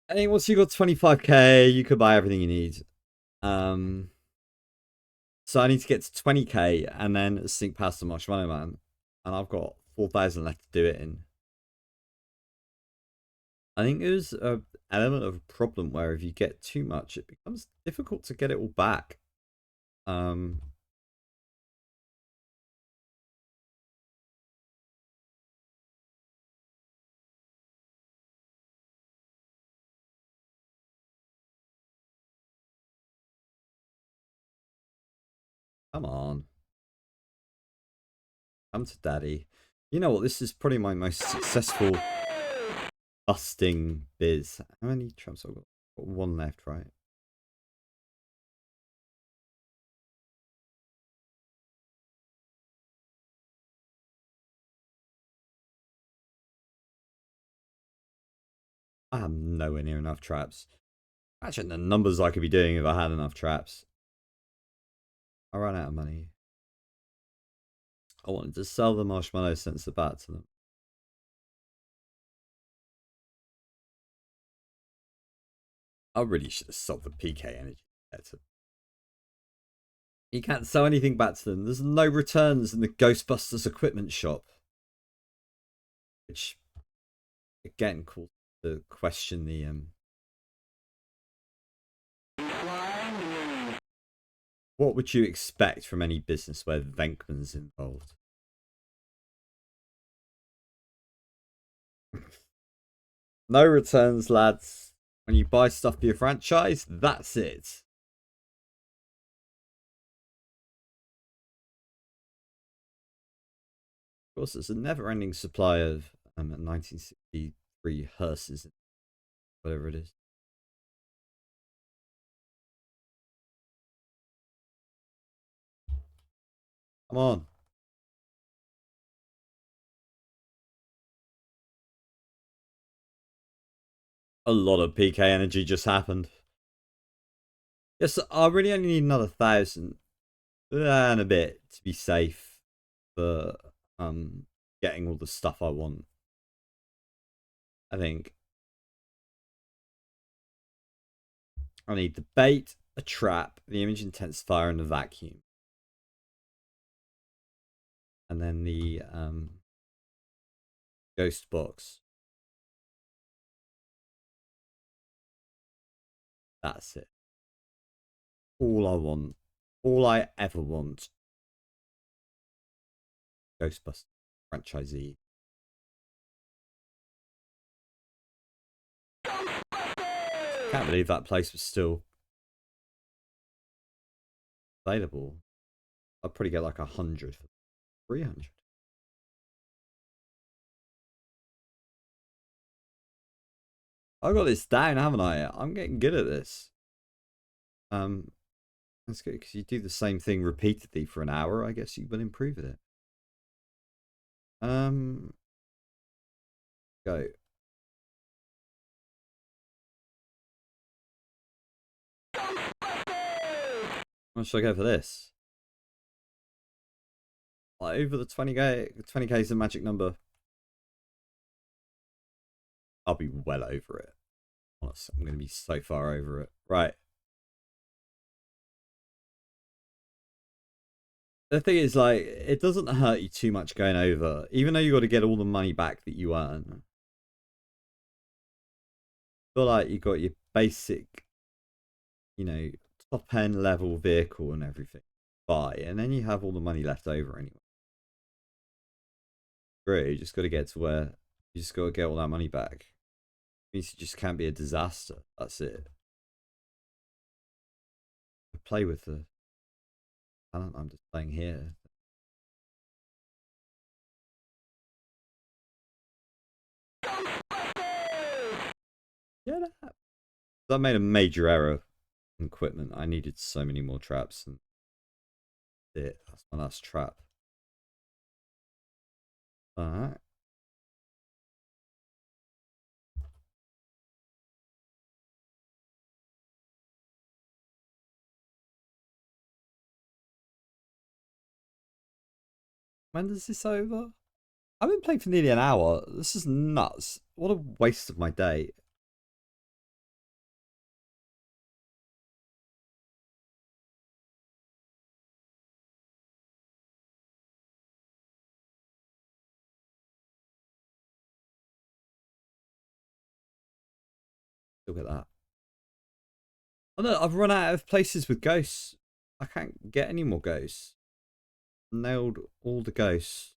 I think once you got 25k, you could buy everything you need. So I need to get to 20k and then sneak past the Marshmallow Man. And I've got 4,000 left to do it in. I think there's an element of a problem where if you get too much, it becomes difficult to get it all back. Come on. Come to daddy. You know what? This is probably my most successful busting biz. How many traps have I got? Got one left, right? I have nowhere near enough traps. Imagine the numbers I could be doing if I had enough traps. I ran out of money. I wanted to sell the marshmallow sensor back to them. I really should have sold the PK energy better. You can't sell anything back to them. There's no returns in the Ghostbusters equipment shop. Which, again, calls to question the... What would you expect from any business where Venkman's involved? No returns, lads. When you buy stuff for your franchise, that's it. Of course, there's a never-ending supply of 1963 hearses, whatever it is. Come on. A lot of PK energy just happened. Yes, I really only need another 1,000 and a bit to be safe for getting all the stuff I want. I think I need the bait, a trap, the image intensifier, and the vacuum. And then the ghost box. That's it. All I want. All I ever want. Ghostbusters franchisee. Can't believe that place was still available. I'd probably get like 100 for 300. I got this down, haven't I? I'm getting good at this. That's good because you do the same thing repeatedly for an hour. I guess you will improve at it. Go. How much should I go for this? Like over the 20k. 20k is the magic number. I'll be well over it. Honestly, I'm going to be so far over it. Right. The thing is, like, it doesn't hurt you too much going over, even though you got to get all the money back that you earn. I feel like you got your basic, you know, top end level vehicle and everything buy, and then you have all the money left over anyway. Great, you just got to get to where you just got to get all that money back. It means you just can't be a disaster. That's it. I play with the talent I'm displaying here. Yeah, that made a major error in equipment. I needed so many more traps, and that's my last trap. Alright. When does this over? I've been playing for nearly an hour. This is nuts. What a waste of my day. Look at that. Oh no, I've run out of places with ghosts. I can't get any more ghosts. Nailed all the ghosts.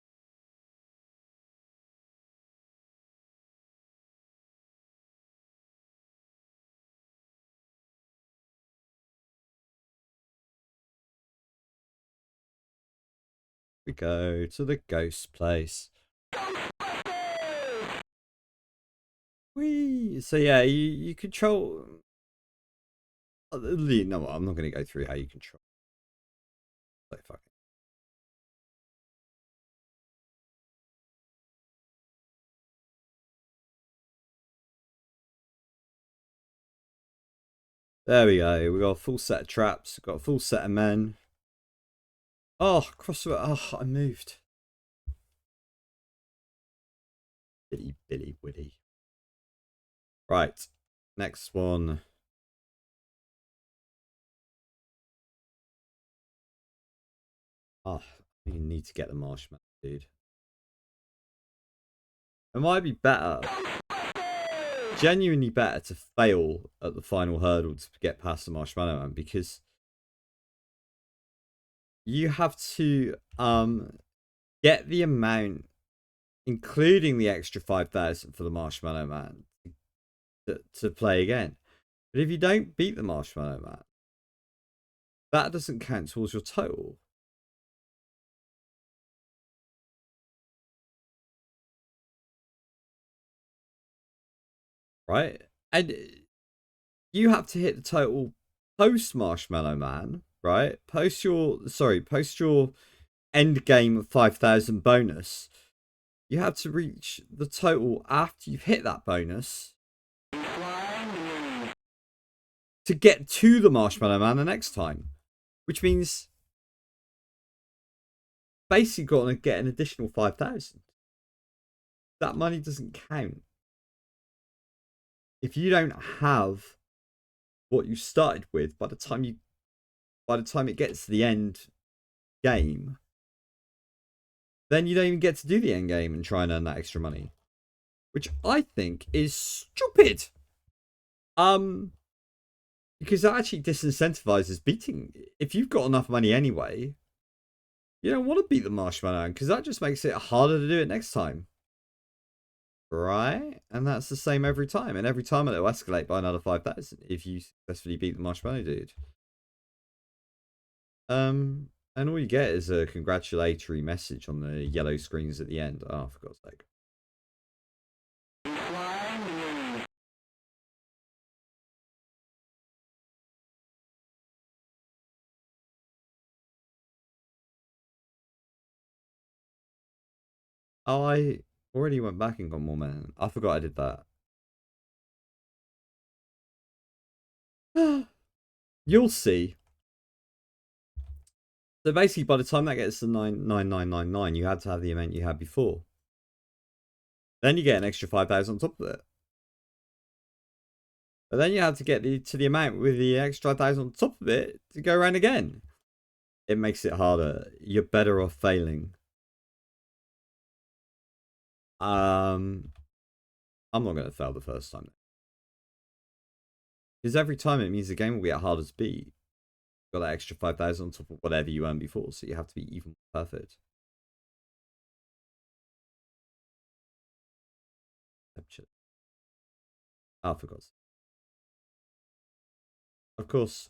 We go to the ghost place. Whee! So yeah, you control. No, I'm not going to go through how you control. Like fucking. There we go. We got a full set of traps. Got a full set of men. Oh, crossover. Oh, I moved. Billy Woody. Right. Next one. Oh, you need to get the marshmallow, dude. It might be better. Genuinely better to fail at the final hurdle to get past the marshmallow man, because you have to get the amount, including the extra 5,000 for the marshmallow man, to play again. But if you don't beat the marshmallow man, that doesn't count towards your total. Right? And you have to hit the total post marshmallow man, right? Post your end game 5,000 bonus. You have to reach the total after you've hit that bonus to get to the marshmallow man the next time, which means basically got to get an additional 5,000. That money doesn't count if you don't have what you started with by the time it gets to the end game. Then you don't even get to do the end game and try and earn that extra money, which I think is stupid. Because that actually disincentivizes beating. If you've got enough money anyway, you don't want to beat the marshmallow, because that just makes it harder to do it next time. Right? And that's the same every time. And every time it'll escalate by another 5,000 if you successfully beat the marshmallow dude. And all you get is a congratulatory message on the yellow screens at the end. Oh, for God's sake. Oh, I already went back and got more men. I forgot I did that. You'll see. So basically, by the time that gets to 99999, you had to have the amount you had before. Then you get an extra 5,000 on top of it. But then you have to get to the amount with the extra 5,000 on top of it to go around again. It makes it harder. You're better off failing. I'm not going to fail the first time. Because every time it means the game will get harder to beat. Got that extra 5,000 on top of whatever you earned before, so you have to be even perfect. Oh, for God's sake. Of course,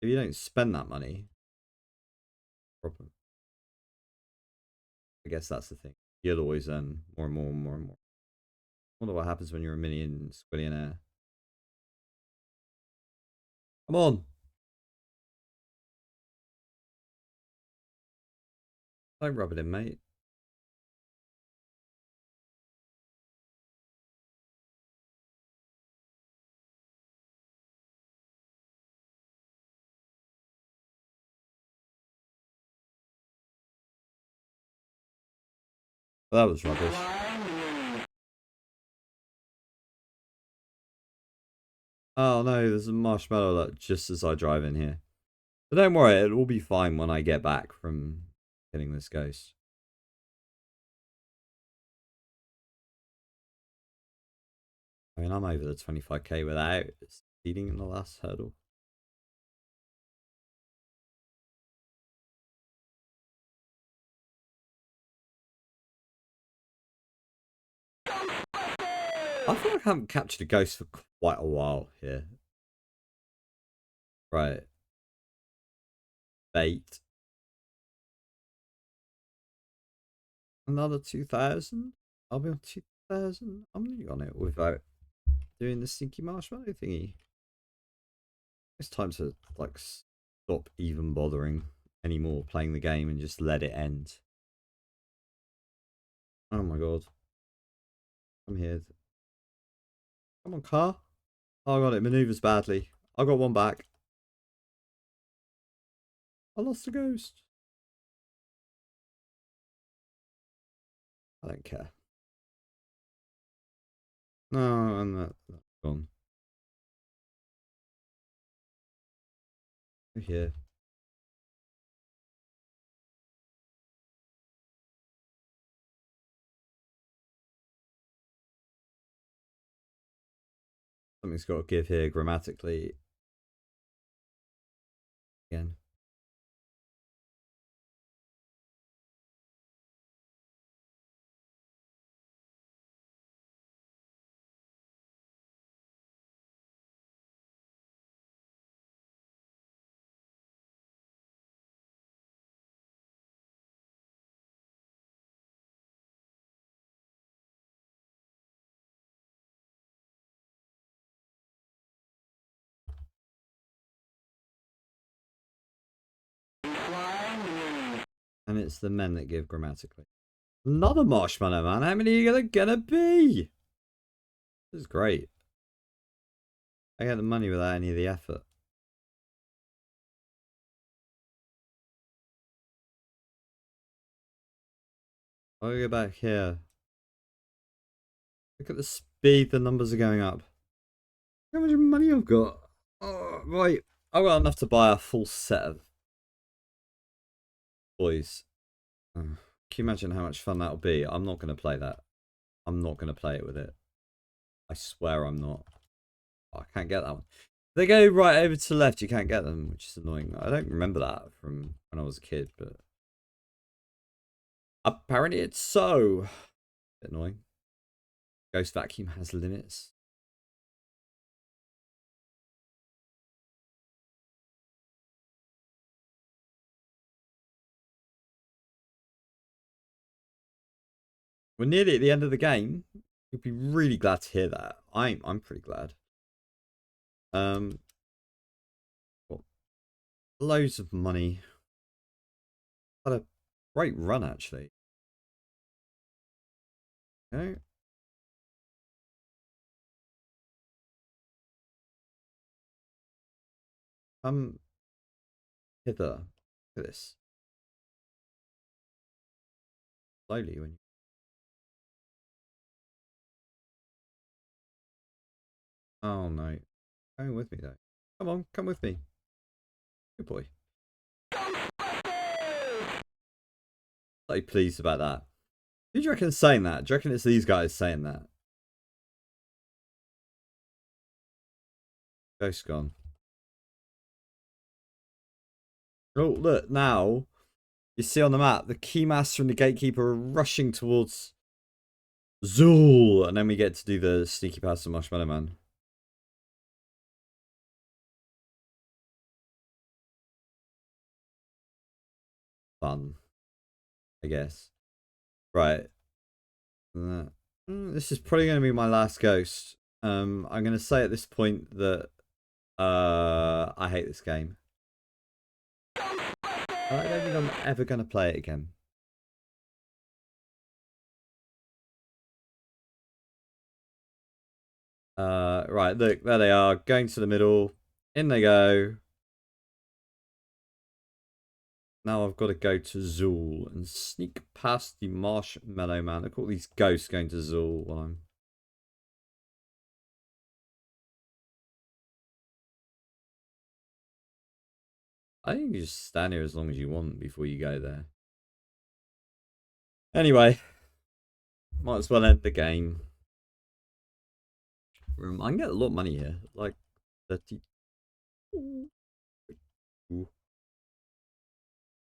if you don't spend that money, problem. I guess that's the thing. You'll always earn more and more and more and more. I wonder what happens when you're a million squillionaire. Come on. Don't rub it in, mate. Well, that was rubbish. Oh no, there's a marshmallow just as I drive in here. But don't worry, it'll all be fine when I get back from killing this ghost. I mean, mean, I'm over the 25k without succeeding in the last hurdle. I feel like I haven't captured a ghost for quite a while here. Right. Bait. Another 2,000? I'll be on 2,000. I'm nearly on it without doing the stinky marshmallow thingy. It's time to, like, stop even bothering anymore playing the game and just let it end. Oh my god. I'm here. Come on, car. Oh god, it maneuvers badly. I got one back. I lost a ghost. I don't care. No, and that's gone. Here. Something's got to give here grammatically. Again. And it's the men that give grammatically. Another marshmallow, man. How many are you gonna be? This is great. I get the money without any of the effort. I'll go back here. Look at the speed the numbers are going up. How much money I've got? Oh, right. I've got enough to buy a full set of toys. Can you imagine how much fun that'll be? I'm not going to play that. I'm not going to play it with it. I swear I'm not. Oh, I can't get that one. They go right over to the left, you can't get them, which is annoying. I don't remember that from when I was a kid, but apparently it's so. Bit annoying. Ghost vacuum has limits. We're nearly at the end of the game. You'll be really glad to hear that. I'm pretty glad. Well, loads of money. Had a great run actually. Okay. Hither. Look at this. Slowly when you. Oh no. Going with me though. Come on, come with me. Good boy. So pleased about that. Who do you reckon is saying that? Do you reckon it's these guys saying that? Ghost gone. Oh, look, now you see on the map the Keymaster and the Gatekeeper are rushing towards Zool, and then we get to do the sneaky pass to Marshmallow Man. Fun, I guess. Right. This is probably going to be my last ghost. I'm going to say at this point that I hate this game. I don't think I'm ever going to play it again. Right, look, there they are, going to the middle. In they go. Now I've got to go to Zool and sneak past the Marshmallow Man. Look at all these ghosts going to Zool while I'm... I think you just stand here as long as you want before you go there. Anyway, might as well end the game. room. I can get a lot of money here. Like 30. Ooh.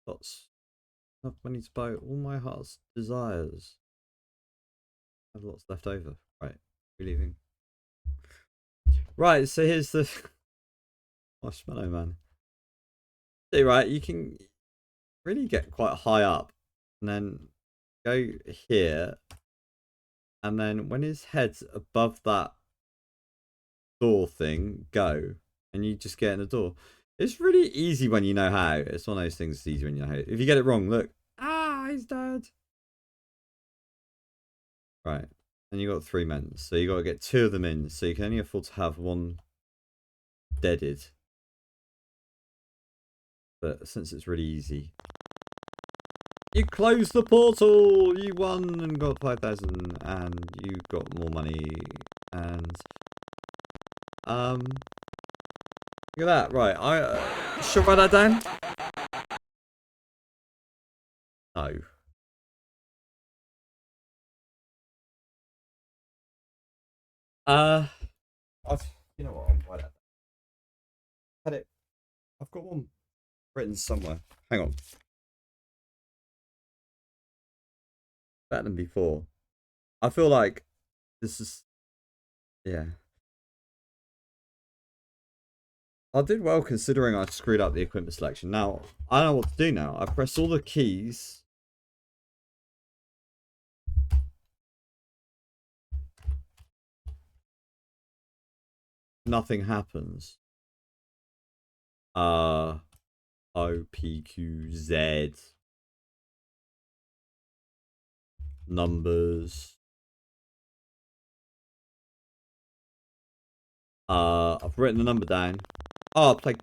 That's enough money to buy all my heart's desires. I have lots left over. Right, we're leaving. Right, so here's the Marshmallow Man. See, right, you can really get quite high up and then go here, and then when his head's above that door thing, go, and you just get in the door. It's really easy when you know how. It's one of those things that's easy when you know how. If you get it wrong, look. Ah, he's dead. Right. And you got 3 men. So you got to get 2 of them in. So you can only afford to have 1 deaded. But since it's really easy. You closed the portal! You won and got 5,000. And you got more money. And look at that. Right. I should I write that down? No. You know what? I'll write that. Had it. I've got one written somewhere. Hang on. Better than before. I feel like this is. Yeah. I did well considering I screwed up the equipment selection. Now, I know what to do now. I press all the keys. Nothing happens. O, P, Q, Z. Numbers. I've written the number down. Oh, I'll play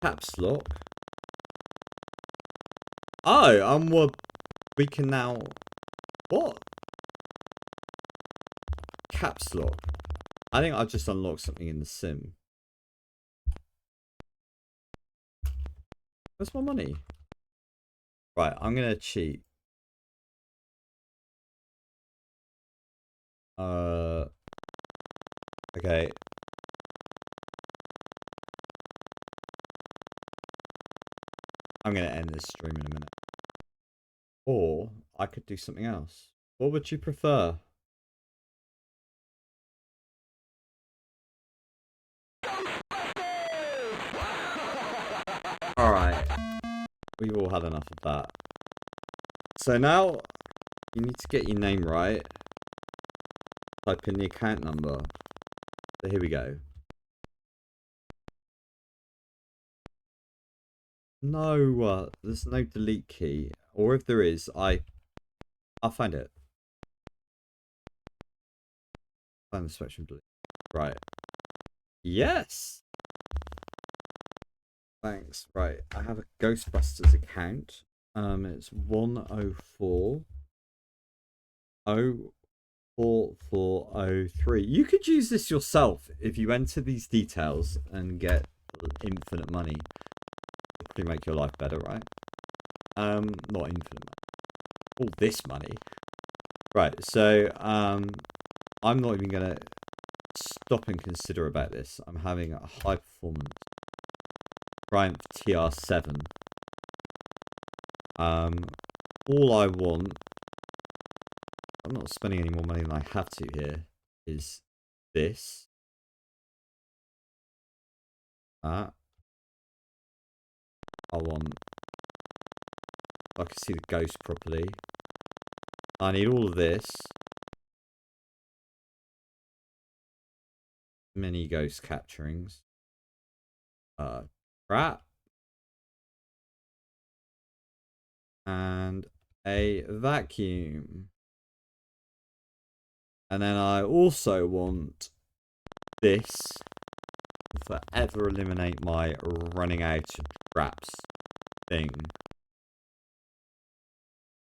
caps lock. Oh, we can now. What? Caps lock. I think I've just unlocked something in the sim. Where's my money? Right, I'm gonna cheat. Okay. I'm gonna end this stream in a minute. Or I could do something else. What would you prefer? Alright. We've all had enough of that. So now, you need to get your name right. Type in the account number. So here we go. No, there's no delete key. Or if there is, I'll find it. Find the Spectrum delete. Right. Yes! Thanks. Right, I have a Ghostbusters account. It's 104 04403. You could use this yourself if you enter these details and get infinite money. It could make your life better, right? Not infinite money. All this money. Right, so I'm not even gonna stop and consider about this. I'm having a high performance Triumph TR7. All I want, I'm not spending any more money than I have to here, is this. That. I want, I can see the ghost properly. I need all of this. Many ghost capturings. Crap. And a vacuum. And then I also want this to forever eliminate my running out of traps thing.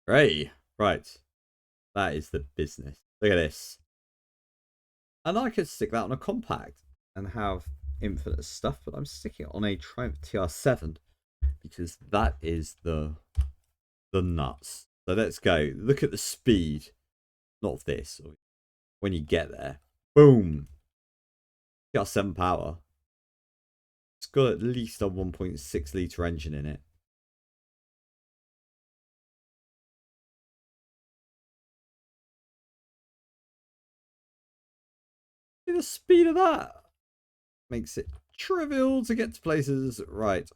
Great. Right. That is the business. Look at this. And I could stick that on a compact and have infinite stuff, but I'm sticking it on a Triumph TR7 because that is the nuts. So let's go. Look at the speed. Not of this. When you get there. Boom. Got 7 power. It's got at least a 1.6 litre engine in it. See the speed of that? Makes it trivial to get to places. Right.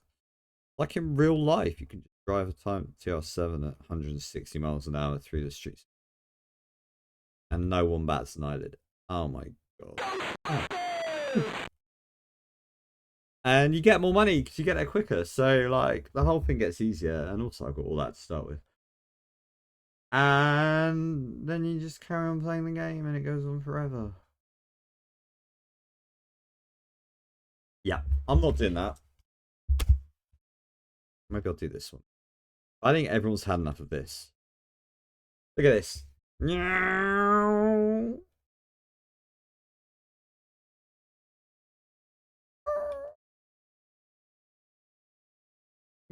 Like in real life, you can just drive a time TR7 at 160 miles an hour through the streets. And no one bats an eyelid. Oh my god. Oh. And you get more money because you get there quicker. So, like, the whole thing gets easier. And also, I've got all that to start with. And then you just carry on playing the game and it goes on forever. Yeah, I'm not doing that. Maybe I'll do this one. I think everyone's had enough of this. Look at this. I'm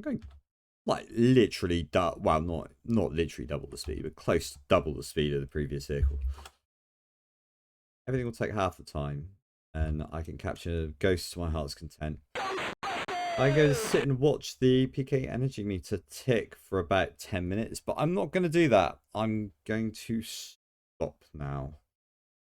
going like literally well, not literally double the speed, but close to double the speed of the previous vehicle. Everything will take half the time, and I can capture ghosts to my heart's content. I go to sit and watch the PK energy meter tick for about 10 minutes, but I'm not going to do that. I'm going to stop now.